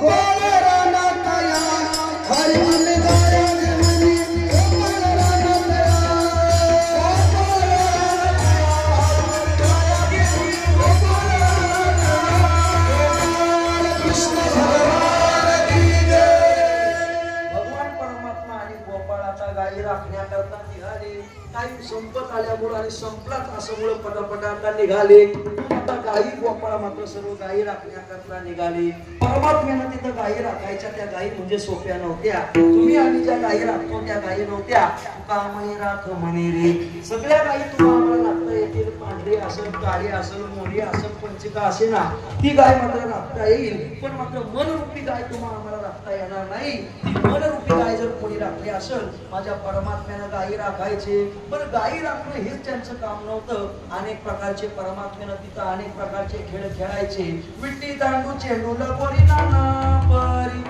गोपाळ रानातया हरी मन गाया जमनी गोपाळ रानातया कृष्ण भगवान की जय. भगवान परमात्मा आणि गोपाळाचा गायी राखण्याकरता निघाले. काही संपत आल्यामुळे आणि संपलाच असं मुळे पटापटा आता निघाले. आता गायी गोपाळ मात्र सर्व गायी राखण्याकरता निघाले. परमात्म्यानं तिथं गायी राखायच्या. त्या गायी म्हणजे सोप्या नव्हत्या. तुम्ही आम्ही ज्या गायी राखतो त्या गायी नव्हत्या. कामणी राख म्हणे रे. सगळ्या गायी तुम्हाला आम्हाला राखता येतील. पांढरी असेल, काळी असेल, मोरी असेल, पंचिका असे ना, ती गाय मात्र राखता येईल. पण मात्र मनरूपी गाय तुम्हाला आम्हाला राखता येणार नाही. ती मनरूपी गाय जर कोणी राखली असेल, माझ्या परमात्म्यानं गायी राखायचे. पण गायी राखणं हेच त्यांचं काम नव्हतं. अनेक प्रकारचे परमात्म्यानं तिथं अनेक प्रकारचे खेळ खेळायचे. विट्टी दांडू चेंडू लगोरी नाना परी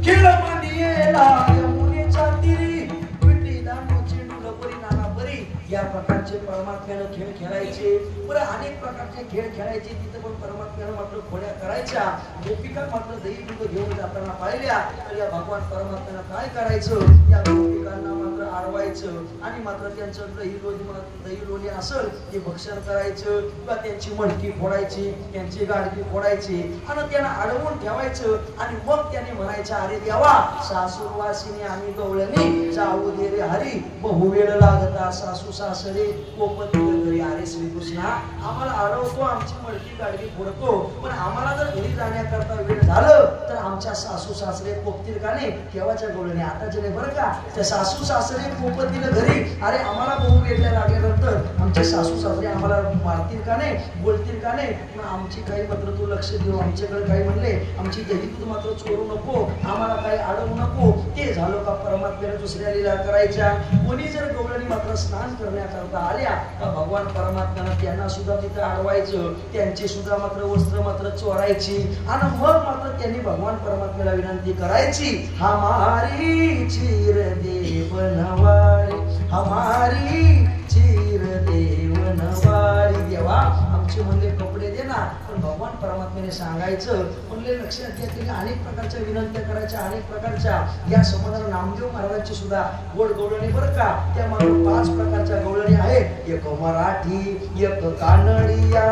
खेळ येला यमुनेच्या तीरी. विट्टी दांडू चेंडू लगोरी नाना परी या प्रकारचे परमात्म्यानं खेळ खेळायचे. बरं अनेक प्रकारचे खेळ खेळायचे. तिथं पण परमात्म्यानं मात्र खोड्या करायच्या. गोपिका मात्र दही दूध घेऊन जाताना पाहिल्या तर या भगवान परमात्म्यानं काय करायचं, या गोपिकांना मात्र अडवायचं आणि मात्र त्यांचं दही लोणी असेल ते भक्षण करायचं किंवा त्यांची मडकी फोडायची, त्यांची गाडगी फोडायची आणि त्यांना अडवून ठेवायचं. आणि मग त्याने म्हणायचं, अरे देवा सासूरवासिनी आम्ही गवळणी जाऊ दे रे हरी, बहु वेळ लागता सासू सासरे कोपत घरी. अरे श्रीकृष्णा, आम्हाला अडवतो, आमची मडकी गाडगी फोडतो, पण आम्हाला जर घरी जाण्याकरता वेळ झालं तर आमच्या सासू सासरे कोपतील का नाही? केव्हाच्या गवळणी आताचे नाही बरं का. त्या सासू सासरे कोपतील घरी. अरे आम्हाला बहु वेगळ्या लागल्यानंतर आमचे सासू सासरे आम्हाला मारतील का नाही, बोलतील का नाही? पण आमची काही मात्र तू लक्ष देऊ. आमच्याकडे काही म्हणले, आमची दही तू मात्र चोरू नको, आम्हाला काही अडवू नको. ते झालं का परमात्म्याने दुसऱ्या लीला करायच्या. कोणी जर गवळणी मात्र स्नान करण्याकरता आल्या तर भगवान परमात्म्यानं त्यांना सुद्धा तिथं अडवायचं. त्यांची सुद्धा मात्र वस्त्र मात्र चोरायची आणि मग मात्र त्यांनी भगवान परमात्म्याला विनंती करायची, हमारी चीर देव नवारी, हमारी चीर देव नवारी. देवा आमचे म्हणले कपडे दे ना. पण भगवान परमात्म्याने सांगायचं, म्हणले लक्षात घ्या, त्यांनी अनेक प्रकारच्या विनंत्या करायच्या, अनेक प्रकारच्या. या संबंधाला नामदेव महाराजांची सुद्धा गोड गवळणी बरं का. त्या मात्र 5 प्रकारच्या गवळणी आहेत. एक मराठी, एक कानडिया,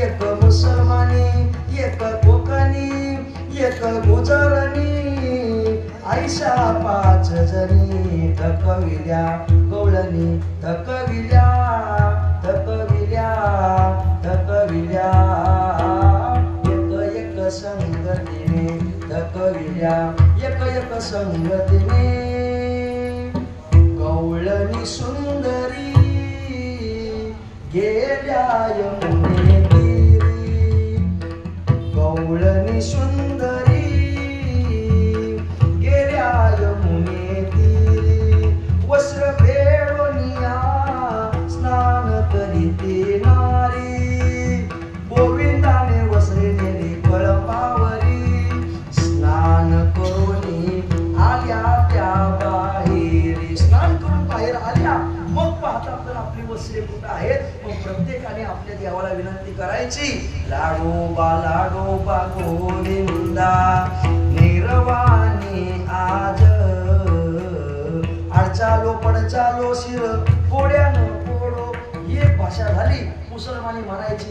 एक मुसलमानी, एक कोकणी, एक गुजरणी. आयशा 5 जणी थकविल्या गवळणी, थकविल्या थकविल्या थकविल्या. एक एक संगतीने थकविल्या, एक एक संगतीने. गवळणी सुंदरी गेल्या यमुने तीरी, गवळणी सुंदरी गेल्या यमुने तीरी. वस्त्र फेडोनिया स्नान करीते नारी, गोविंदाने वस्त्रे नेली कळपावरी. स्नान करोनी आल्या त्या बाहेरी. स्नान करून बाहेर आल्या, मग पाहतात तर आपली वस्त्रे कुठं आहेत. मग प्रत्येकाने आपल्या देवाला विनंती करायची, लाडोबा गोविंदा निर्वाणी आज. अडचालो पडचालो शिर पोड्यानं पोडो. ही एक भाषा झाली. मुसलमानी म्हणायची,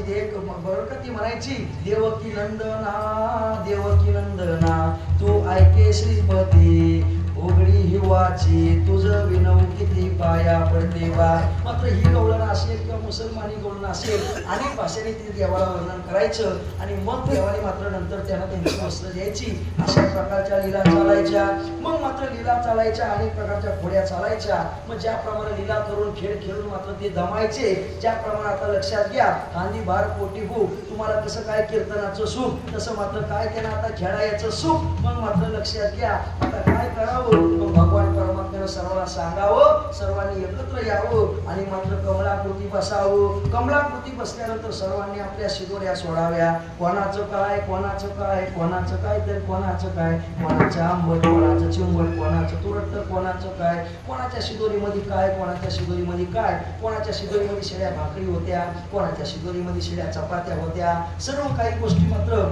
बरकती म्हणायची, देवकी नंदना देवकी नंदना तू ऐके श्रीपती उघडी हिवाची, तुझं विनव किती पाया पडते बा. मात्र ही गवळण असेल किंवा मुसलमानी गवळण असेल, अनेक भाषेने ती देवाला वर्णन करायचं आणि मग देवाने मात्र नंतर त्यांना त्यांची वस्त्र द्यायची. अशा प्रकारच्या लीला चालायच्या. मग मात्र लीला चालायच्या, अनेक प्रकारच्या खोड्या चालायच्या. मग ज्याप्रमाणे लीला करून खेळ खेळून मात्र ते दमायचे. ज्याप्रमाणे आता लक्षात घ्या, गांधी बार कोटी भू. तुम्हाला कसं काय कीर्तनाचं सुख, तसं मात्र काय त्यांना आता खेळायचं सुख. मग मात्र लक्षात घ्या, आता काय करावं. मग भगवान परमात्म्यानं सर्वांना सांगावं, सर्वांनी एकत्र यावं आणि मात्र कमलाकृती बसावं. कमलाकृती बसल्यानंतर सर्वांनी आपल्या शिदोऱ्या सोडाव्या. कोणाचं काय, कोणाचं काय, कोणाचं काय तर कोणाचं काय, कोणाचं आंबट, कोणाचं चिंबट, कोणाचं तुरट, कोणाचं काय, कोणाच्या शिदोरीमध्ये काय, कोणाच्या शिदोरीमध्ये काय, कोणाच्या शिदोरीमध्ये शिळ्या भाकरी होत्या, कोणाच्या शिदोरीमध्ये शिळ्या चपात्या होत्या. सर्व काही गोष्टी मात्र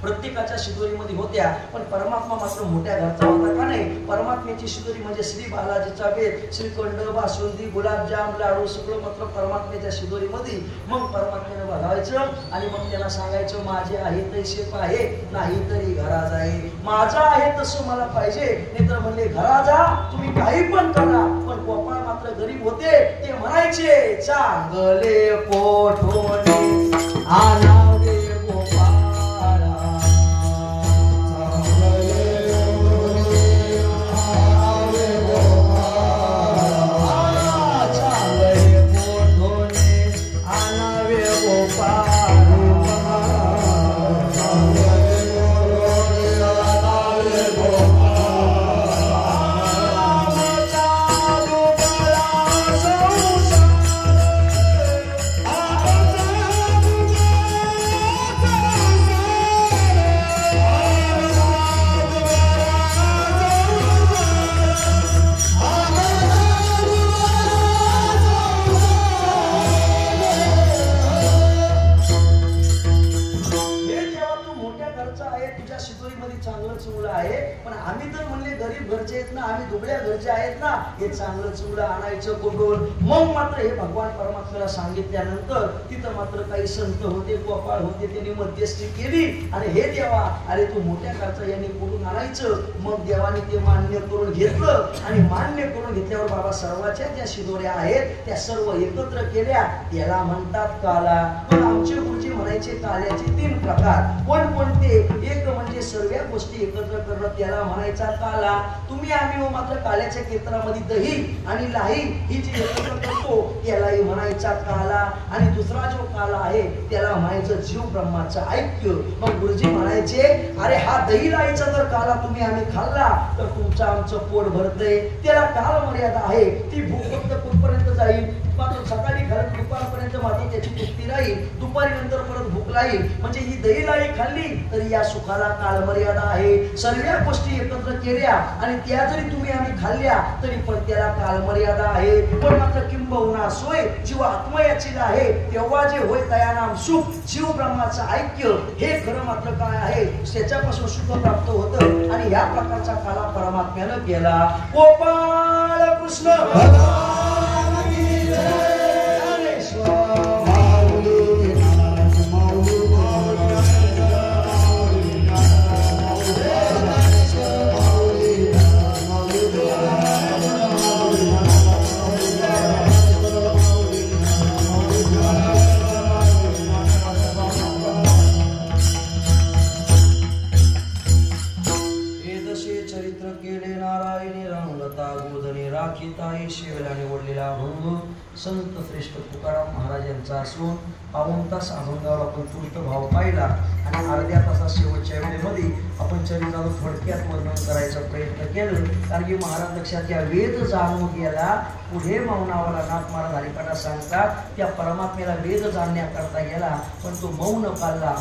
प्रत्येकाच्या शिदोरीमध्ये होत्या, पण परमात्मा मात्र मोठ्या घरचा होता का नाही? परमात्म्याची शिदोरी म्हणजे श्री बालाजीचा बेत, श्रीखंड, बासुंदी, गुलाबजाम, लाडू सगळं मात्र परमात्म्याच्या शिदोरीमध्ये. मग परमात्म्याने बघायचं आणि मग त्याला सांगायचं, माझे आहे तैसे पाहे, नाही तरी घरा जाई. माझा आहे तसं मला पाहिजे, नाही तर म्हणले घरा जा, तुम्ही काही पण करा. पण गोपाळ मात्र गरीब होते, ते म्हणायचे, चांगले पोटोने आणावे गोपाळा, चांगले पोटोने आणावे गोपाळा. आम्ही दुबळ्या घरचे आहेत ना, हे चांगलं चुंगलं आणायचं कुठून? मग मात्र हे भगवान परमात्म्याला सांगितल्यानंतर तिथं मात्र काही संत होते, गोपाळ होते, त्यांनी मध्यस्थी केली आणि हे देवा, अरे तू मोठ्या खर्च यांनी कुठून आणायचं? मग देवाने ते मान्य करून घेतलं आणि मान्य करून घेतल्यावर बाबा सर्वाच्या ज्या शिदोऱ्या आहेत त्या सर्व एकत्र केल्या, त्याला म्हणतात काला. पण आमचे गुरुजी म्हणायचे काल्याचे 3 प्रकार. कोणते? एक म्हणजे सर्व गोष्टी एकत्र करणं, त्याला म्हणायचा काला. तुम्ही आम्ही मात्र काल्याच्या केंद्रामध्ये दही आणि लाही ही जी एकत्र करतो त्यालाही म्हणायचा काला. आणि दुसरा जो काला आहे त्याला म्हणायचं जीव ब्रह्माचं ऐक्य. मग गुरुजी म्हणायचे, अरे हा दही लाहीचा जर काला तुम्ही आम्ही खाल्ला तर तुमचं आमचं पोट भरतंय. त्याला काल मर्यादा आहे, ती भूक फक्त कुठपर्यंत जाईल? मात्र सकाळी घरात दुपारपर्यंत मात्र त्याची तृप्ती राहील, दुपारी नंतर परत भूक राहील. म्हणजे ही दही लाई खाल्ली तरी या सुखाला काल मर्यादा आहे. सर्व गोष्टी एकत्र केल्या आणि त्या जरी तुम्ही आम्ही खाल्ल्या तरी पण त्याला काल मर्यादा आहे. पण मात्र किंबहुना सोय जीव आत्मयाची आहे, तेव्हा जे होय तया नाम सुख, जीव ब्रह्माचं ऐक्य हे खरं मात्र काय आहे, त्याच्यापासून सुख प्राप्त होतं. आणि या प्रकारचा काला परमात्म्यानं केला. गोपाळ कृष्ण शेवला निवडलेला अभंग संत श्रेष्ठ तुकाराम महाराज यांचा असून 52 तास अभंगावर आपण पूर्ण भाव पाहिला आणि अर्ध्या तासात शेवटच्या वेळेमध्ये आपण चरित्राला थोडक्यात वर्णन करायचा प्रयत्न केला. कारण की महाराज लक्षात या वेद जाणून गेला, पुढे मौनावाला नाथ महाराज हरिपाठा सांगतात त्या परमात्म्याला वेद जाणण्याकरता गेला, पण तो मौन पाळला,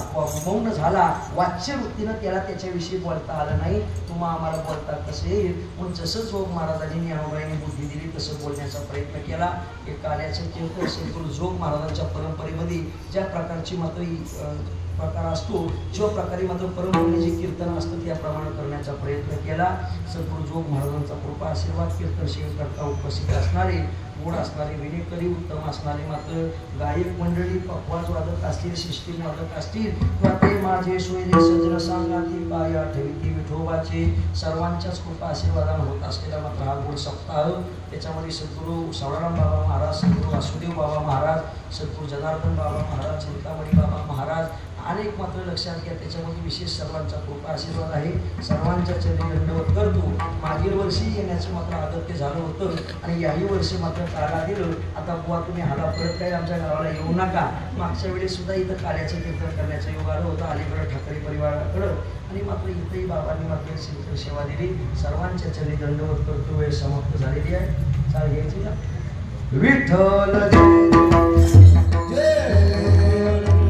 मौन झाला. वाच्य वृत्तीनं त्याला त्याच्याविषयी बोलता आलं नाही. तुम्हा आम्हाला बोलता कसं येईल? मग जसं जोग महाराजांनी ज्ञानोबाईंनी बुद्धी दिली तसं बोलण्याचा प्रयत्न केला. एक काल्याचं कीर्तन संपूर्ण जोग महाराजांच्या परंपरेमध्ये ज्या प्रकारची मात्र प्रकार असतो, ज्या प्रकारे मात्र परंपरेने जे कीर्तन असतं त्याप्रमाणे करण्याचा प्रयत्न केला. संपूर्ण जोग महाराजांचा कृपा आशीर्वाद कीर्तन सेवन करता उपस्थित असणारे, गोड असणारे, विनेकरी, उत्तम असणारे मात्र गायक मंडळी, पखवाज वादक असतील, शिष्टी वादक असतील, ते माझे सोयरे सज्जन सांगाती पाया ठेविती विठोबाचे सर्वांच्याच कृपा आशीर्वादाने होत असलेला मात्र हा गोड सप्ताह. त्याच्यामध्ये सद्गुरू सावळाराम बाबा महाराज, सद्गुरू वासुदेव बाबा महाराज, सद्गुरू जनार्दन बाबा महाराज, चिंतामणी बाबा महाराज अनेक मात्र लक्षात घ्या. त्याच्यामध्ये विशेष सर्वांचा कृपा आशीर्वाद आहे. सर्वांच्या चरणी दंडवत करतो. मागील वर्षी येण्याचं मात्र आगत्य झालं होतं आणि याही वर्षी मात्र काला दिलं. आता बुवा तुम्ही हाला परत काही आमच्या गावाला येऊ नका. मागच्या वेळेस सुद्धा इथं काल्याचं कीर्तन करण्याचं योग आलं होतं अलीकडं ठाकरे परिवाराकडं आणि मात्र इथंही बाबांनी मात्र शीघ्र सेवा दिली. सर्वांच्या चरणी दंडवत करतो. वेळ समाप्त झालेली आहे. चाल घ्यायची का? विठ्ठल